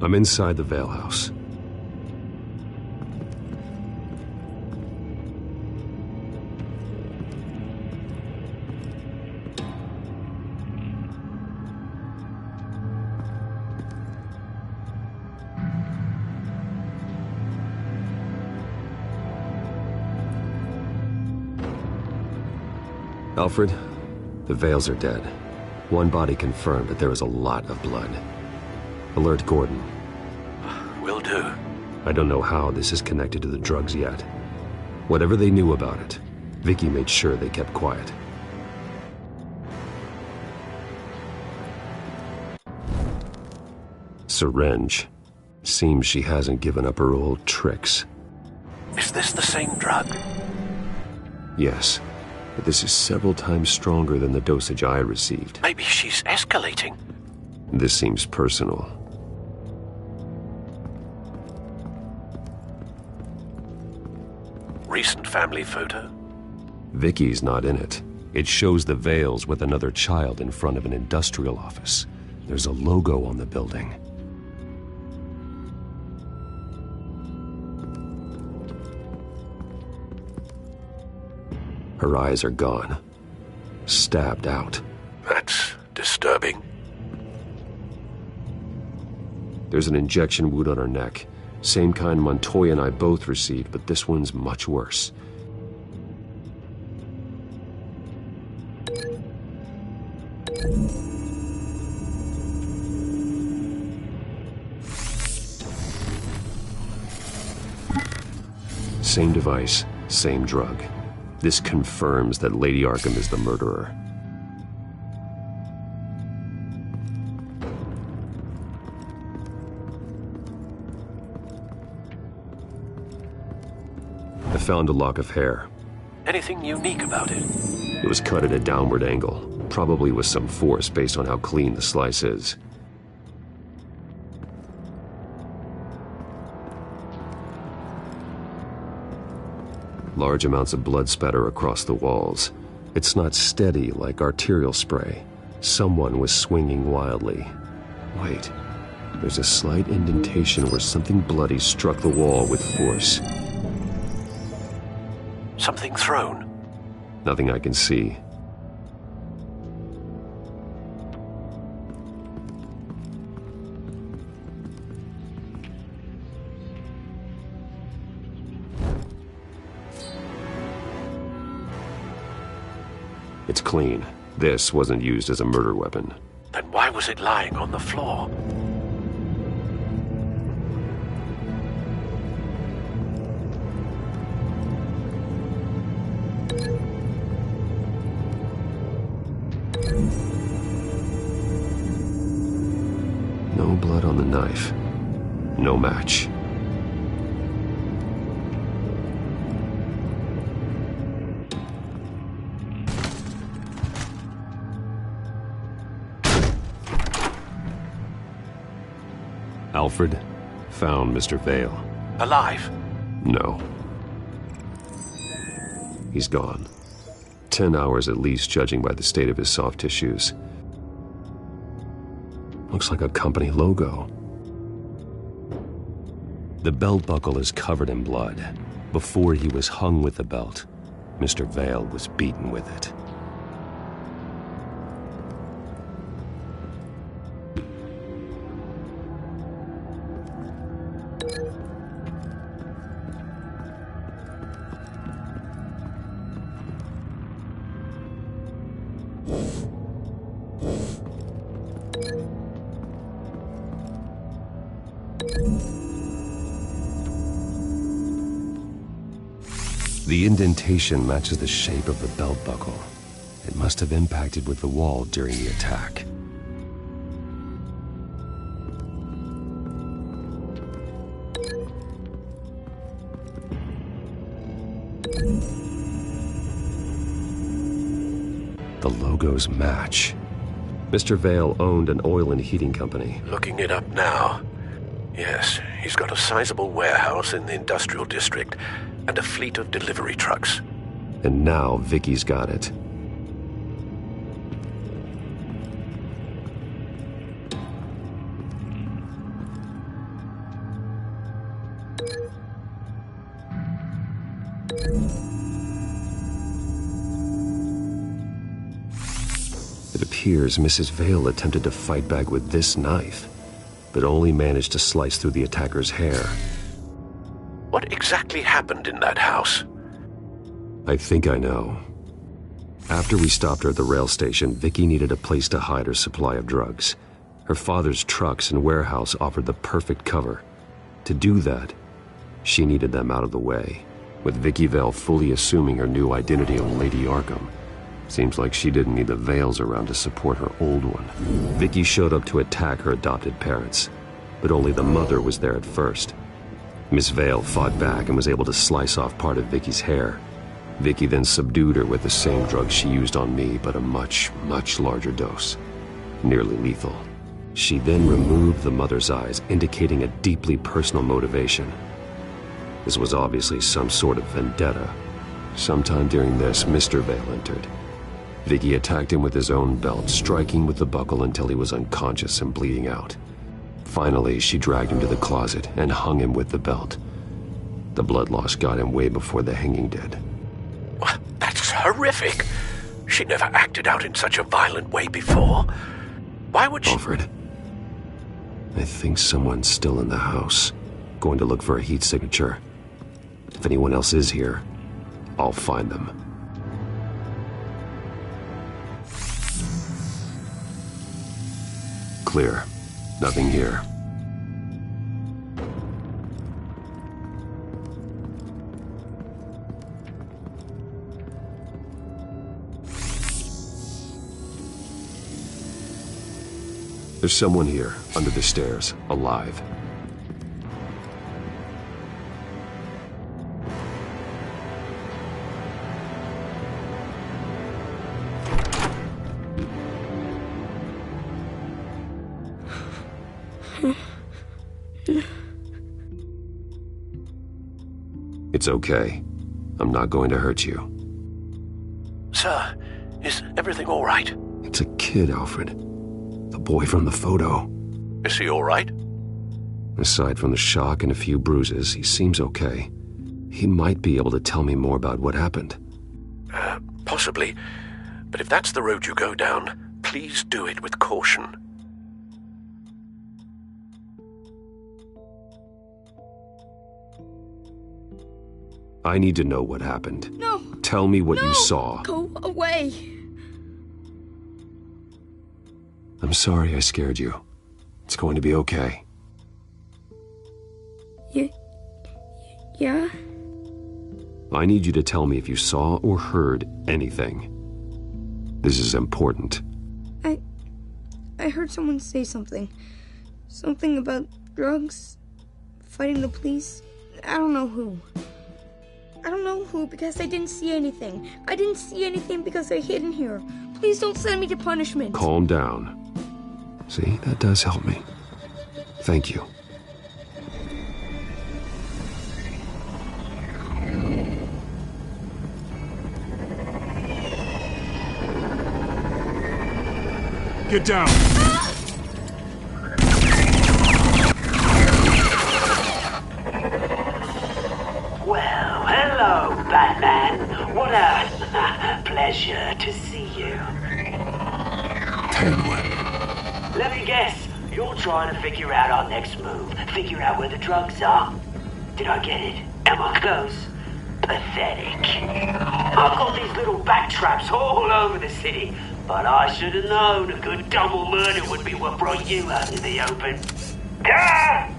I'm inside the Vale house. Alfred, the Vales are dead. One body confirmed, but there is a lot of blood. Alert Gordon. Will do. I don't know how this is connected to the drugs yet, Whatever they knew about it, Vicky made sure they kept quiet. Syringe. Seems she hasn't given up her old tricks. Is this the same drug? Yes, but this is several times stronger than the dosage I received. Maybe she's escalating. This seems personal. Recent family photo? Vicky's not in it. It shows the Vales with another child in front of an industrial office. There's a logo on the building. Her eyes are gone. Stabbed out. That's disturbing. There's an injection wound on her neck. Same kind Montoya and I both received, but this one's much worse. Same device, same drug. This confirms that Lady Arkham is the murderer. I found a lock of hair. Anything unique about it? It was cut at a downward angle, probably with some force based on how clean the slice is. Large amounts of blood spatter across the walls. It's not steady like arterial spray. Someone was swinging wildly. Wait, there's a slight indentation where something bloody struck the wall with force. Something thrown? Nothing I can see. It's clean. This wasn't used as a murder weapon. Then why was it lying on the floor? No blood on the knife. No match. Alfred found Mr. Vale. Alive? No. He's gone. 10 hours at least, judging by the state of his soft tissues. Looks like a company logo. The belt buckle is covered in blood. Before he was hung with the belt, Mr. Vale was beaten with it. The indentation matches the shape of the belt buckle. It must have impacted with the wall during the attack. The logos match. Mr. Vale owned an oil and heating company. Looking it up now. Yes, he's got a sizable warehouse in the industrial district and a fleet of delivery trucks. And now Vicky's got it. It appears Mrs. Vale attempted to fight back with this knife, but only managed to slice through the attacker's hair. What exactly happened in that house? I think I know. After we stopped her at the rail station, Vicky needed a place to hide her supply of drugs. Her father's trucks and warehouse offered the perfect cover. To do that, she needed them out of the way. With Vicky Vale fully assuming her new identity of Lady Arkham, seems like she didn't need the Vales around to support her old one. Vicky showed up to attack her adopted parents, but only the mother was there at first. Miss Vale fought back and was able to slice off part of Vicky's hair. Vicky then subdued her with the same drug she used on me, but a much, much larger dose. Nearly lethal. She then removed the mother's eyes, indicating a deeply personal motivation. This was obviously some sort of vendetta. Sometime during this, Mr. Vale entered. Vicky attacked him with his own belt, striking with the buckle until he was unconscious and bleeding out. Finally, she dragged him to the closet and hung him with the belt. The blood loss got him way before the hanging did. That's horrific. She never acted out in such a violent way before. Why would she... Alfred, I think someone's still in the house. Going to look for a heat signature. If anyone else is here, I'll find them. Clear. Nothing here. There's someone here, under the stairs, alive. It's okay. I'm not going to hurt you. Sir, is everything all right? It's a kid, Alfred. The boy from the photo. Is he all right? Aside from the shock and a few bruises, he seems okay. He might be able to tell me more about what happened. Possibly. But if that's the road you go down, please do it with caution. I need to know what happened. No! Tell me what you saw. Go away! I'm sorry I scared you. It's going to be okay. Yeah? I need you to tell me if you saw or heard anything. This is important. I heard someone say something. Something about drugs, fighting the police. I don't know who. I don't know who because I didn't see anything. I didn't see anything because I hid in here. Please don't send me to punishment. Calm down. See, that does help me. Thank you. Get down! Well, hello, Batman. What a pleasure to see you. Penguin. Let me guess, you're trying to figure out our next move. Figure out where the drugs are. Did I get it? Am I close? Pathetic. I've got these little back traps all over the city, but I should have known a good double murder would be what brought you out in the open. Ah!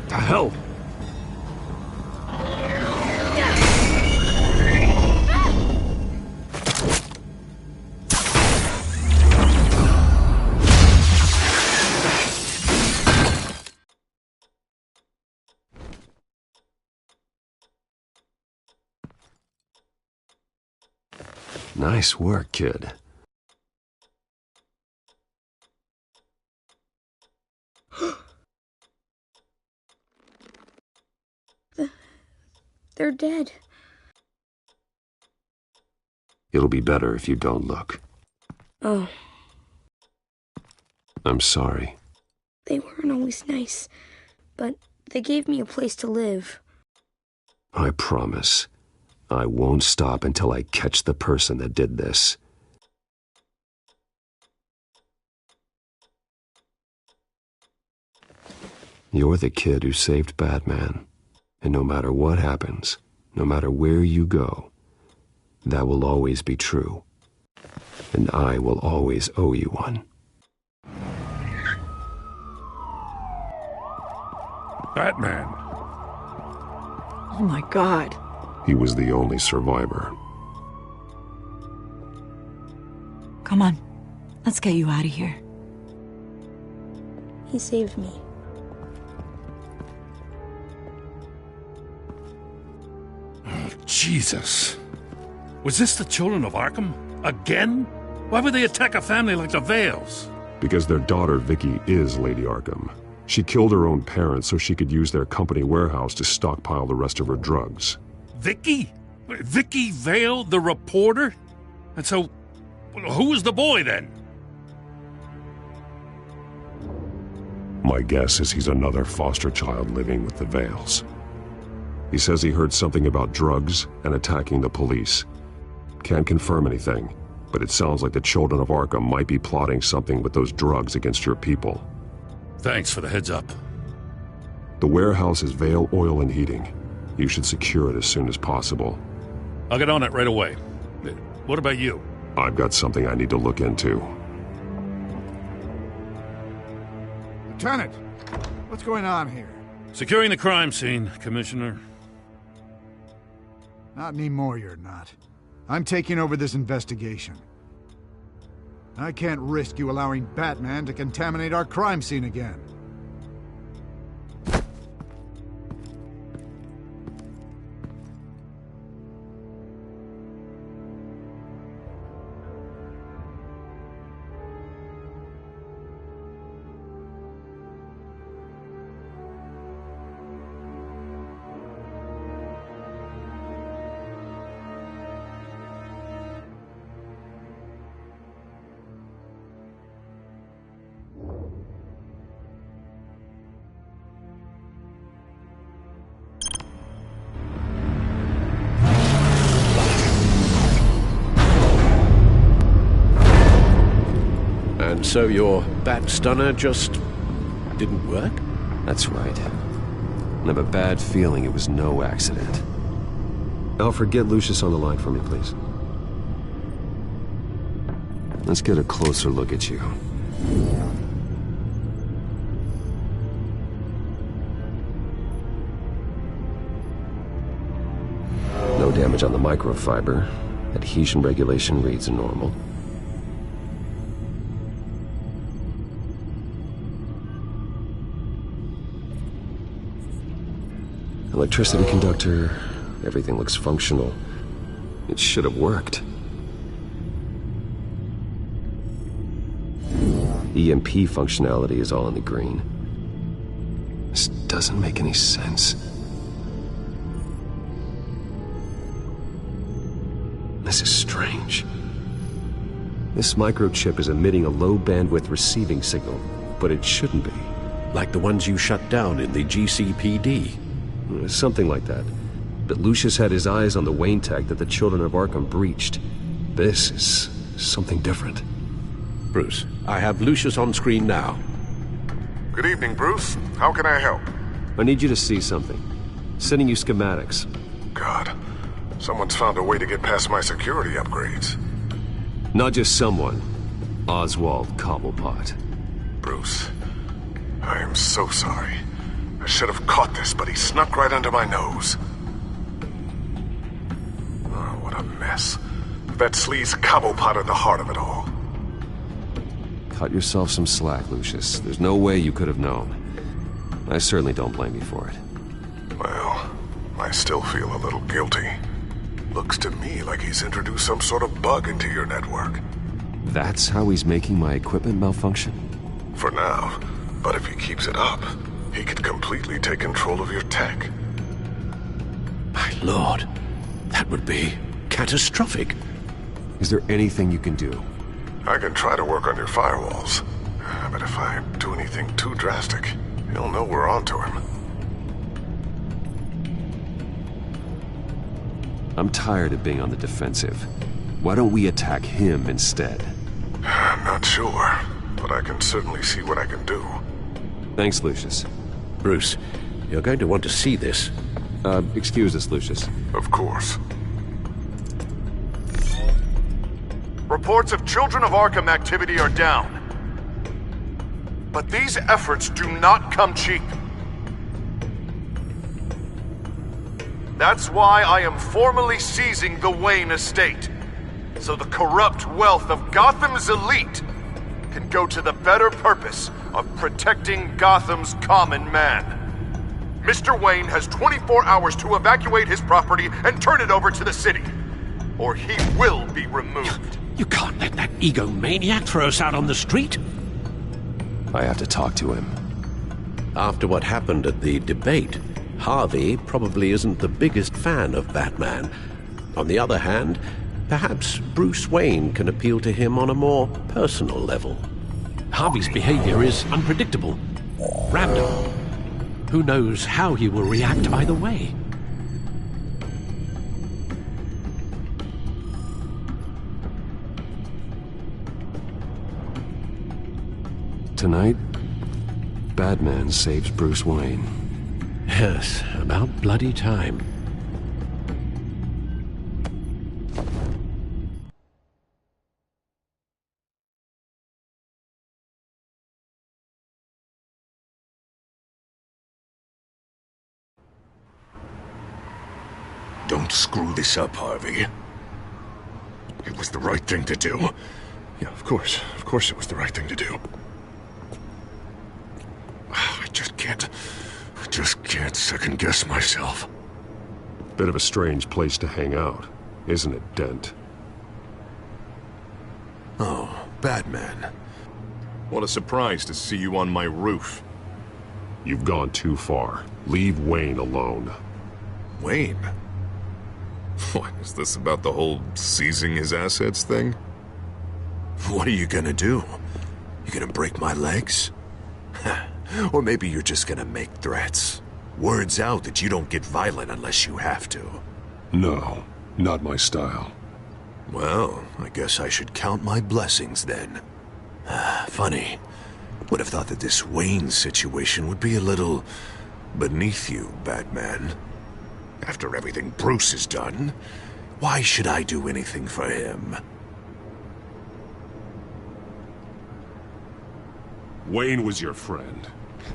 The hell? Nice work, kid. They're dead. It'll be better if you don't look. Oh, I'm sorry. they weren't always nice, but they gave me a place to live. I promise. I won't stop until I catch the person that did this. You're the kid who saved Batman. And no matter what happens, no matter where you go, that will always be true. And I will always owe you one. Batman. Oh my God. He was the only survivor. Come on. Let's get you out of here. He saved me. Oh, Jesus. Was this the children of Arkham? Again? Why would they attack a family like the Vales? Because their daughter, Vicky, is Lady Arkham. She killed her own parents so she could use their company warehouse to stockpile the rest of her drugs. Vicky? Vicky Vale, the reporter? And so, who was the boy then? My guess is he's another foster child living with the Vales. He says he heard something about drugs and attacking the police. Can't confirm anything, but it sounds like the children of Arkham might be plotting something with those drugs against your people. Thanks for the heads up. The warehouse is Vale Oil and Heating. You should secure it as soon as possible. I'll get on it right away. What about you? I've got something I need to look into. Lieutenant, what's going on here? Securing the crime scene, Commissioner. Not anymore, you're not. I'm taking over this investigation. I can't risk you allowing Batman to contaminate our crime scene again. And so your bat stunner just didn't work? That's right. I have a bad feeling it was no accident. Alfred, get Lucius on the line for me, please. Let's get a closer look at you. No damage on the microfiber. Adhesion regulation reads normal. Electricity conductor, everything looks functional. It should have worked. EMP functionality is all in the green. This doesn't make any sense. This is strange. This microchip is emitting a low-bandwidth receiving signal, but it shouldn't be. Like the ones you shut down in the GCPD. Something like that. But Lucius had his eyes on the Wayne tech that the children of Arkham breached. This is something different. Bruce, I have Lucius on screen now. Good evening, Bruce. How can I help? I need you to see something. Sending you schematics. God, someone's found a way to get past my security upgrades. Not just someone. Oswald Cobblepot. Bruce, I am so sorry. I should have caught this, but he snuck right under my nose. Oh, what a mess. That sleaze Cobblepot at the heart of it all. Cut yourself some slack, Lucius. There's no way you could have known. I certainly don't blame you for it. Well, I still feel a little guilty. Looks to me like he's introduced some sort of bug into your network. That's how he's making my equipment malfunction? For now, but if he keeps it up, he could completely take control of your tech. My lord, that would be catastrophic. Is there anything you can do? I can try to work on your firewalls, but if I do anything too drastic, he'll know we're onto him. I'm tired of being on the defensive. Why don't we attack him instead? I'm not sure, but I can certainly see what I can do. Thanks, Lucius. Bruce, you're going to want to see this. Excuse us, Lucius. Of course. Reports of Children of Arkham activity are down. But these efforts do not come cheap. That's why I am formally seizing the Wayne estate, so the corrupt wealth of Gotham's elite can go to the better purpose of protecting Gotham's common man. Mr. Wayne has 24 hours to evacuate his property and turn it over to the city, or he will be removed. You can't let that egomaniac throw us out on the street. I have to talk to him. After what happened at the debate, Harvey probably isn't the biggest fan of Batman. On the other hand, perhaps Bruce Wayne can appeal to him on a more personal level. Harvey's behavior is unpredictable, random. Who knows how he will react either way? Tonight, Batman saves Bruce Wayne. Yes, about bloody time. Don't screw this up, Harvey. It was the right thing to do. Yeah, of course. Of course it was the right thing to do. I just can't second-guess myself. Bit of a strange place to hang out, isn't it, Dent? Oh, Batman. What a surprise to see you on my roof. You've gone too far. Leave Wayne alone. Wayne? What, is this about the whole seizing his assets thing? What are you gonna do? You gonna break my legs? Or maybe you're just gonna make threats. Words out that you don't get violent unless you have to. No, not my style. Well, I guess I should count my blessings then. Funny. Would have thought that this Wayne situation would be a little beneath you, Batman. After everything Bruce has done, why should I do anything for him? Wayne was your friend.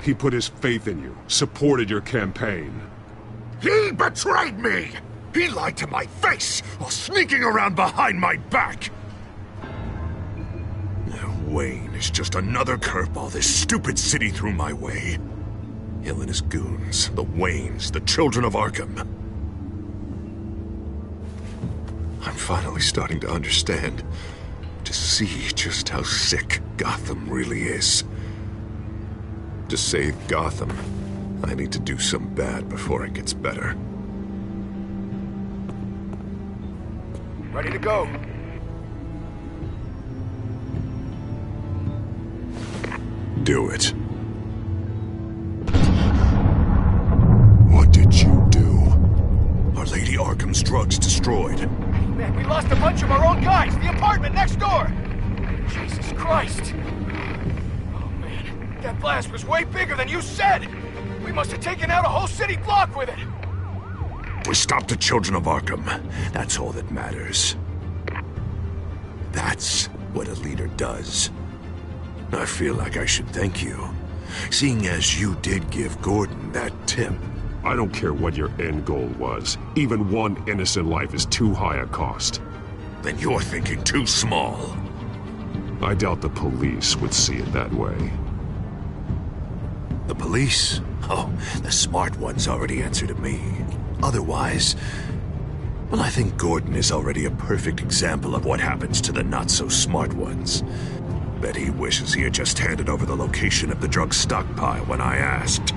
He put his faith in you, supported your campaign. He betrayed me! He lied to my face while sneaking around behind my back! Wayne is just another curveball this stupid city threw my way. Hill and his goons, the Waynes, the Children of Arkham. I'm finally starting to understand, to see just how sick Gotham really is. To save Gotham, I need to do some bad before it gets better. Ready to go. Do it. What did you do? Our Lady Arkham's drugs destroyed. Man, we lost a bunch of our own guys! The apartment next door! Jesus Christ! Oh man, that blast was way bigger than you said! We must have taken out a whole city block with it! We stopped the Children of Arkham. That's all that matters. That's what a leader does. I feel like I should thank you, seeing as you did give Gordon that tip. I don't care what your end goal was. Even one innocent life is too high a cost. Then you're thinking too small. I doubt the police would see it that way. The police? Oh, the smart ones already answer to me. Otherwise, well, I think Gordon is already a perfect example of what happens to the not-so-smart ones. Bet he wishes he had just handed over the location of the drug stockpile when I asked.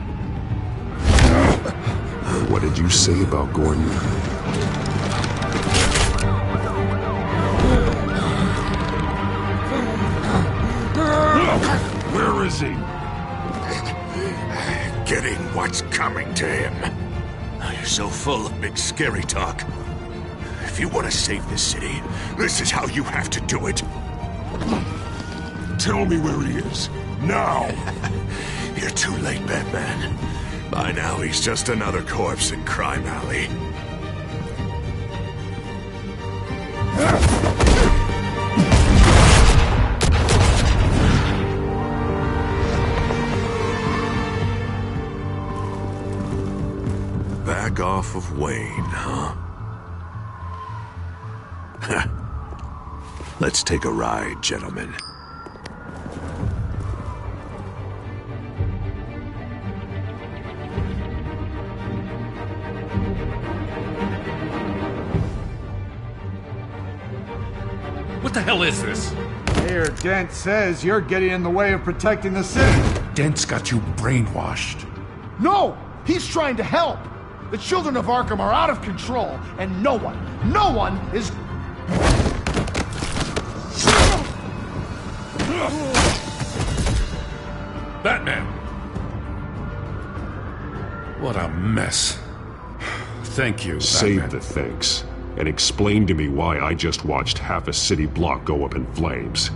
What did you say about Gordon? Where is he? Getting what's coming to him. You're so full of big scary talk. If you want to save this city, this is how you have to do it. Tell me where he is. Now! You're too late, Batman. By now, he's just another corpse in Crime Alley. Back off of Wayne, huh? Let's take a ride, gentlemen. What the hell is this? Mayor Dent says you're getting in the way of protecting the city. Dent's got you brainwashed. No! He's trying to help! The children of Arkham are out of control, and no one is... Batman! What a mess. Thank you, Save Batman. the thanks, and explain to me why I just watched half a city block go up in flames.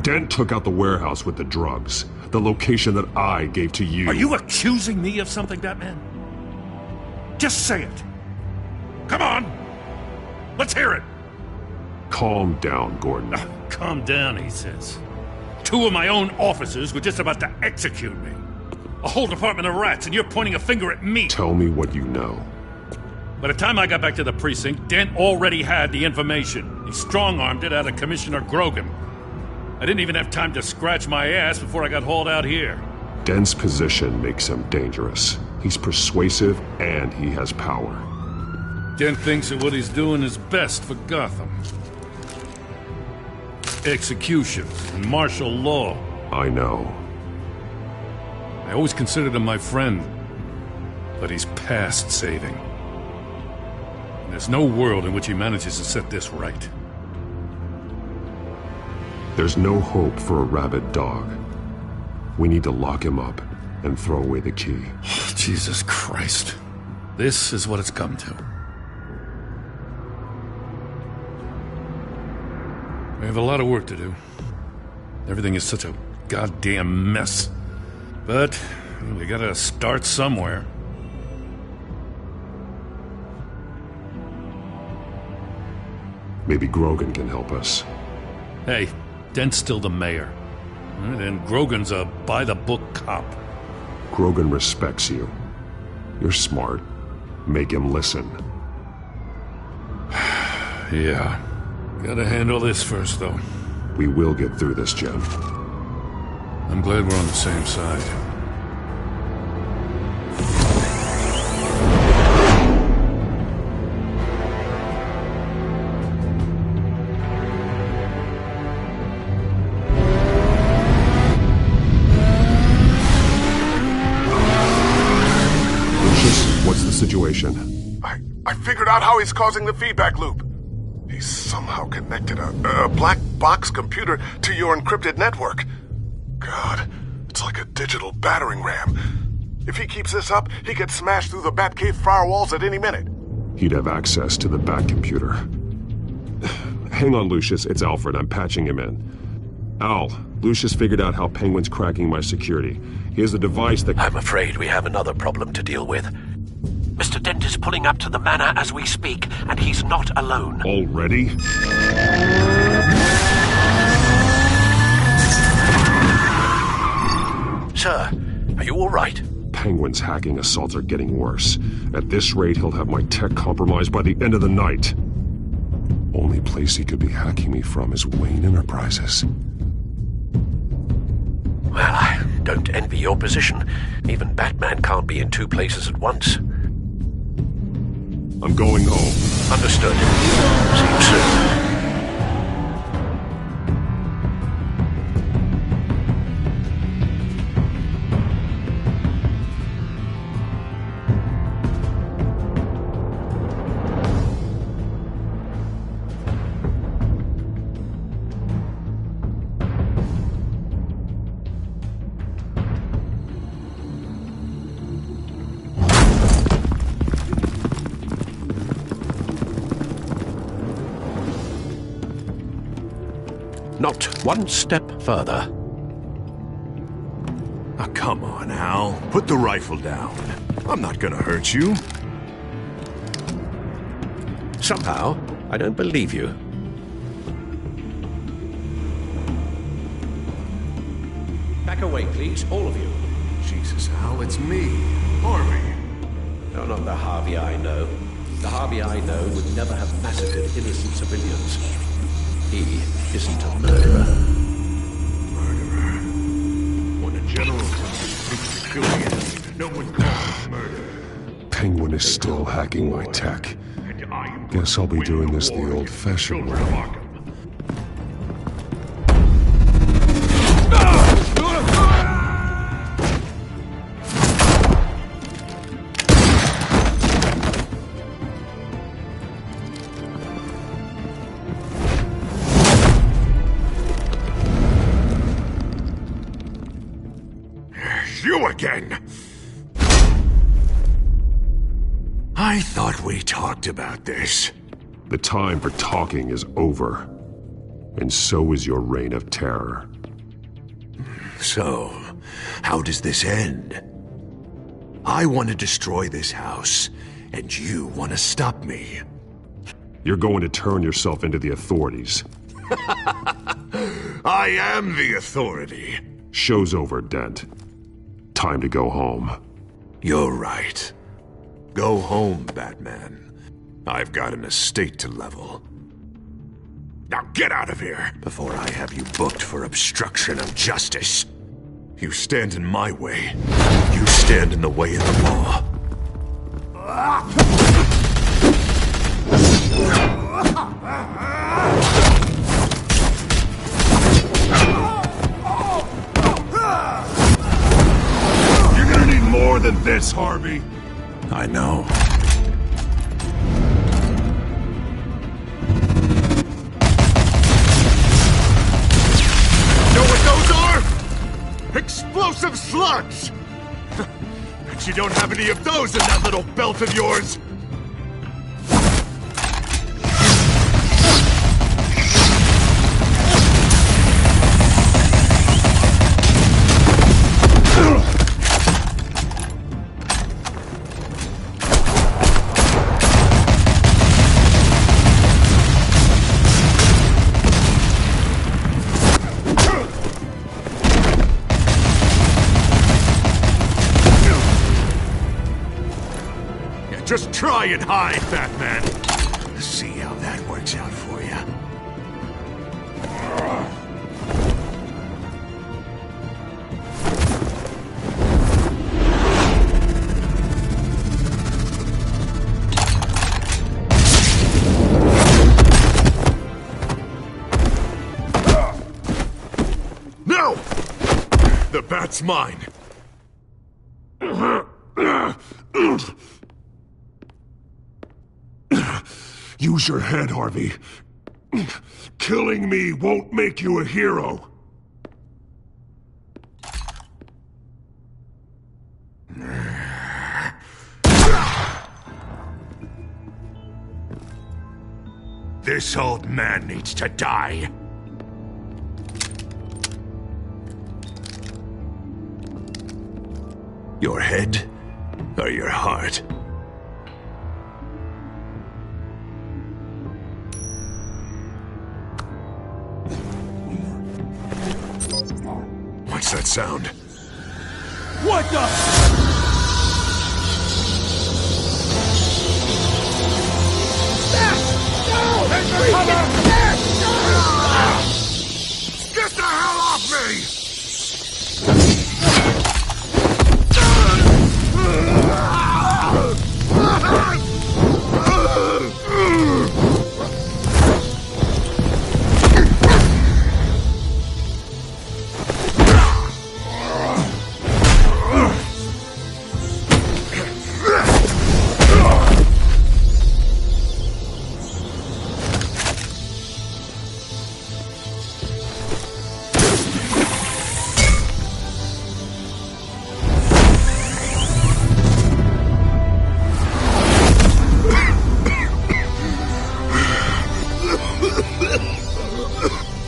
Dent took out the warehouse with the drugs, the location that I gave to you. Are you accusing me of something, Batman? Just say it. Come on! Let's hear it! Calm down, Gordon. Calm down, he says. 2 of my own officers were just about to execute me. A whole department of rats, and you're pointing a finger at me. Tell me what you know. By the time I got back to the precinct, Dent already had the information. He strong-armed it out of Commissioner Grogan. I didn't even have time to scratch my ass before I got hauled out here. Dent's position makes him dangerous. He's persuasive, and he has power. Dent thinks that what he's doing is best for Gotham. Execution and martial law. I know. I always considered him my friend, but he's past saving. And there's no world in which he manages to set this right. There's no hope for a rabid dog. We need to lock him up and throw away the key. Jesus Christ. This is what it's come to. We have a lot of work to do. Everything is such a goddamn mess. But we gotta start somewhere. Maybe Grogan can help us. Hey, Dent's still the mayor. And Grogan's a by-the-book cop. Grogan respects you. You're smart. Make him listen. Yeah. Gotta handle this first, though. We will get through this, Jen. I'm glad we're on the same side. What's the situation? I figured out how he's causing the feedback loop. He's somehow connected a black box computer to your encrypted network. God, it's like a digital battering ram. If he keeps this up, he could smash through the Batcave firewalls at any minute. He'd have access to the Bat computer. Hang on, Lucius. It's Alfred. I'm patching him in. Al, Lucius figured out how Penguin's cracking my security. He has a device that... I'm afraid we have another problem to deal with. Mr. Dent is pulling up to the manor as we speak, and he's not alone. Already? Sir, are you all right? Penguin's hacking assaults are getting worse. At this rate, he'll have my tech compromised by the end of the night. Only place he could be hacking me from is Wayne Enterprises. Well, I don't envy your position. Even Batman can't be in 2 places at once. I'm going home. Understood. See you soon. Not one step further. Now, come on, Al. Put the rifle down. I'm not gonna hurt you. Somehow, I don't believe you. Back away, please, all of you. Jesus, Al, it's me, Harvey. No, not the Harvey I know. The Harvey I know would never have massacred innocent civilians. He isn't a murderer. Murderer? When a general thinks to kill the enemy, no one calls murder. Penguin is still hacking my tech. Guess I'll be doing this the old-fashioned way. You again! I thought we talked about this. The time for talking is over. And so is your reign of terror. So, how does this end? I want to destroy this house, and you want to stop me. You're going to turn yourself into the authorities. I am the authority. Show's over, Dent. Time to go home. You're right. Go home, Batman. I've got an estate to level. Now get out of here before I have you booked for obstruction of justice. You stand in my way. You stand in the way of the law. You're gonna need more than this, Harvey. I know. Know what those are? Explosive slugs! Bet you don't have any of those in that little belt of yours! Just try and hide, Batman. Let's see how that works out for you. No! The bat's mine. Use your head, Harvey. Killing me won't make you a hero. This old man needs to die. Your head or your heart? What's that sound? What the? Get the hell off me!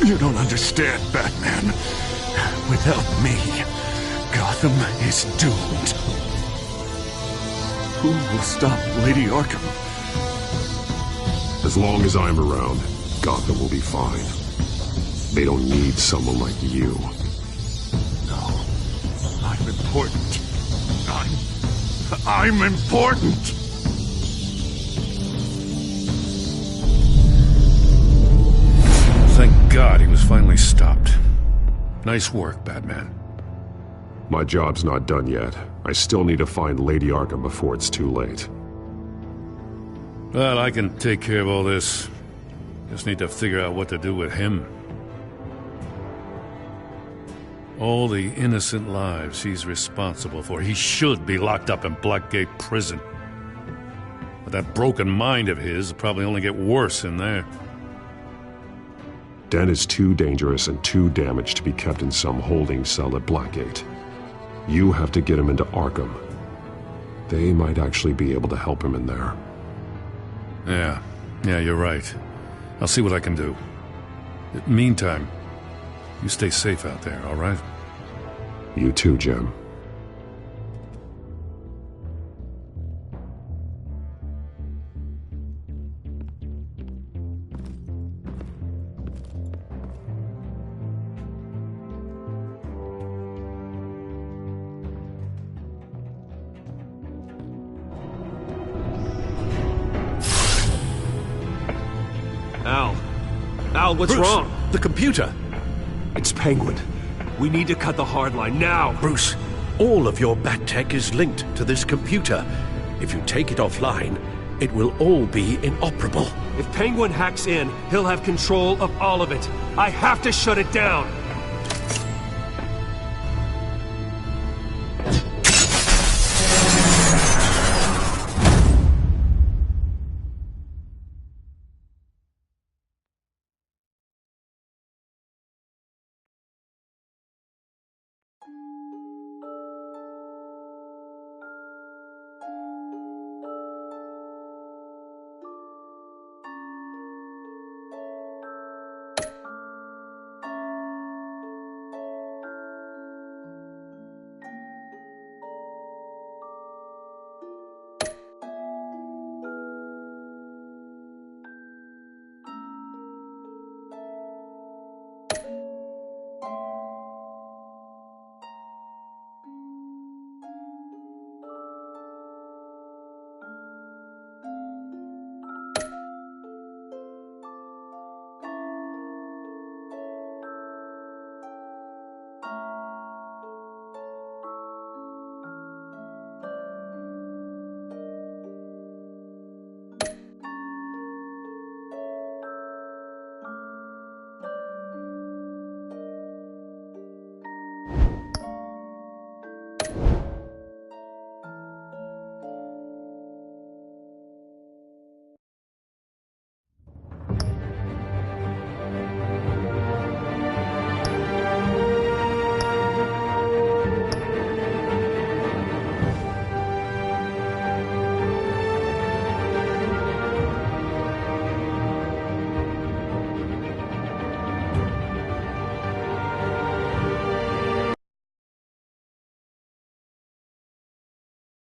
You don't understand, Batman. Without me, Gotham is doomed. Who will stop Lady Arkham? As long as I'm around, Gotham will be fine. They don't need someone like you. No. I'm important. I'm important! Thank God he was finally stopped. Nice work, Batman. My job's not done yet. I still need to find Lady Arkham before it's too late. Well, I can take care of all this. Just need to figure out what to do with him. All the innocent lives he's responsible for. He should be locked up in Blackgate Prison. But that broken mind of his will probably only get worse in there. Den is too dangerous and too damaged to be kept in some holding cell at Blackgate. You have to get him into Arkham. They might actually be able to help him in there. Yeah, you're right. I'll see what I can do. Meantime, you stay safe out there, all right? You too, Jim. Al, what's Bruce, wrong? The computer. It's Penguin. We need to cut the hard line now. Bruce, all of your bat tech is linked to this computer. If you take it offline, it will all be inoperable. If Penguin hacks in, he'll have control of all of it. I have to shut it down.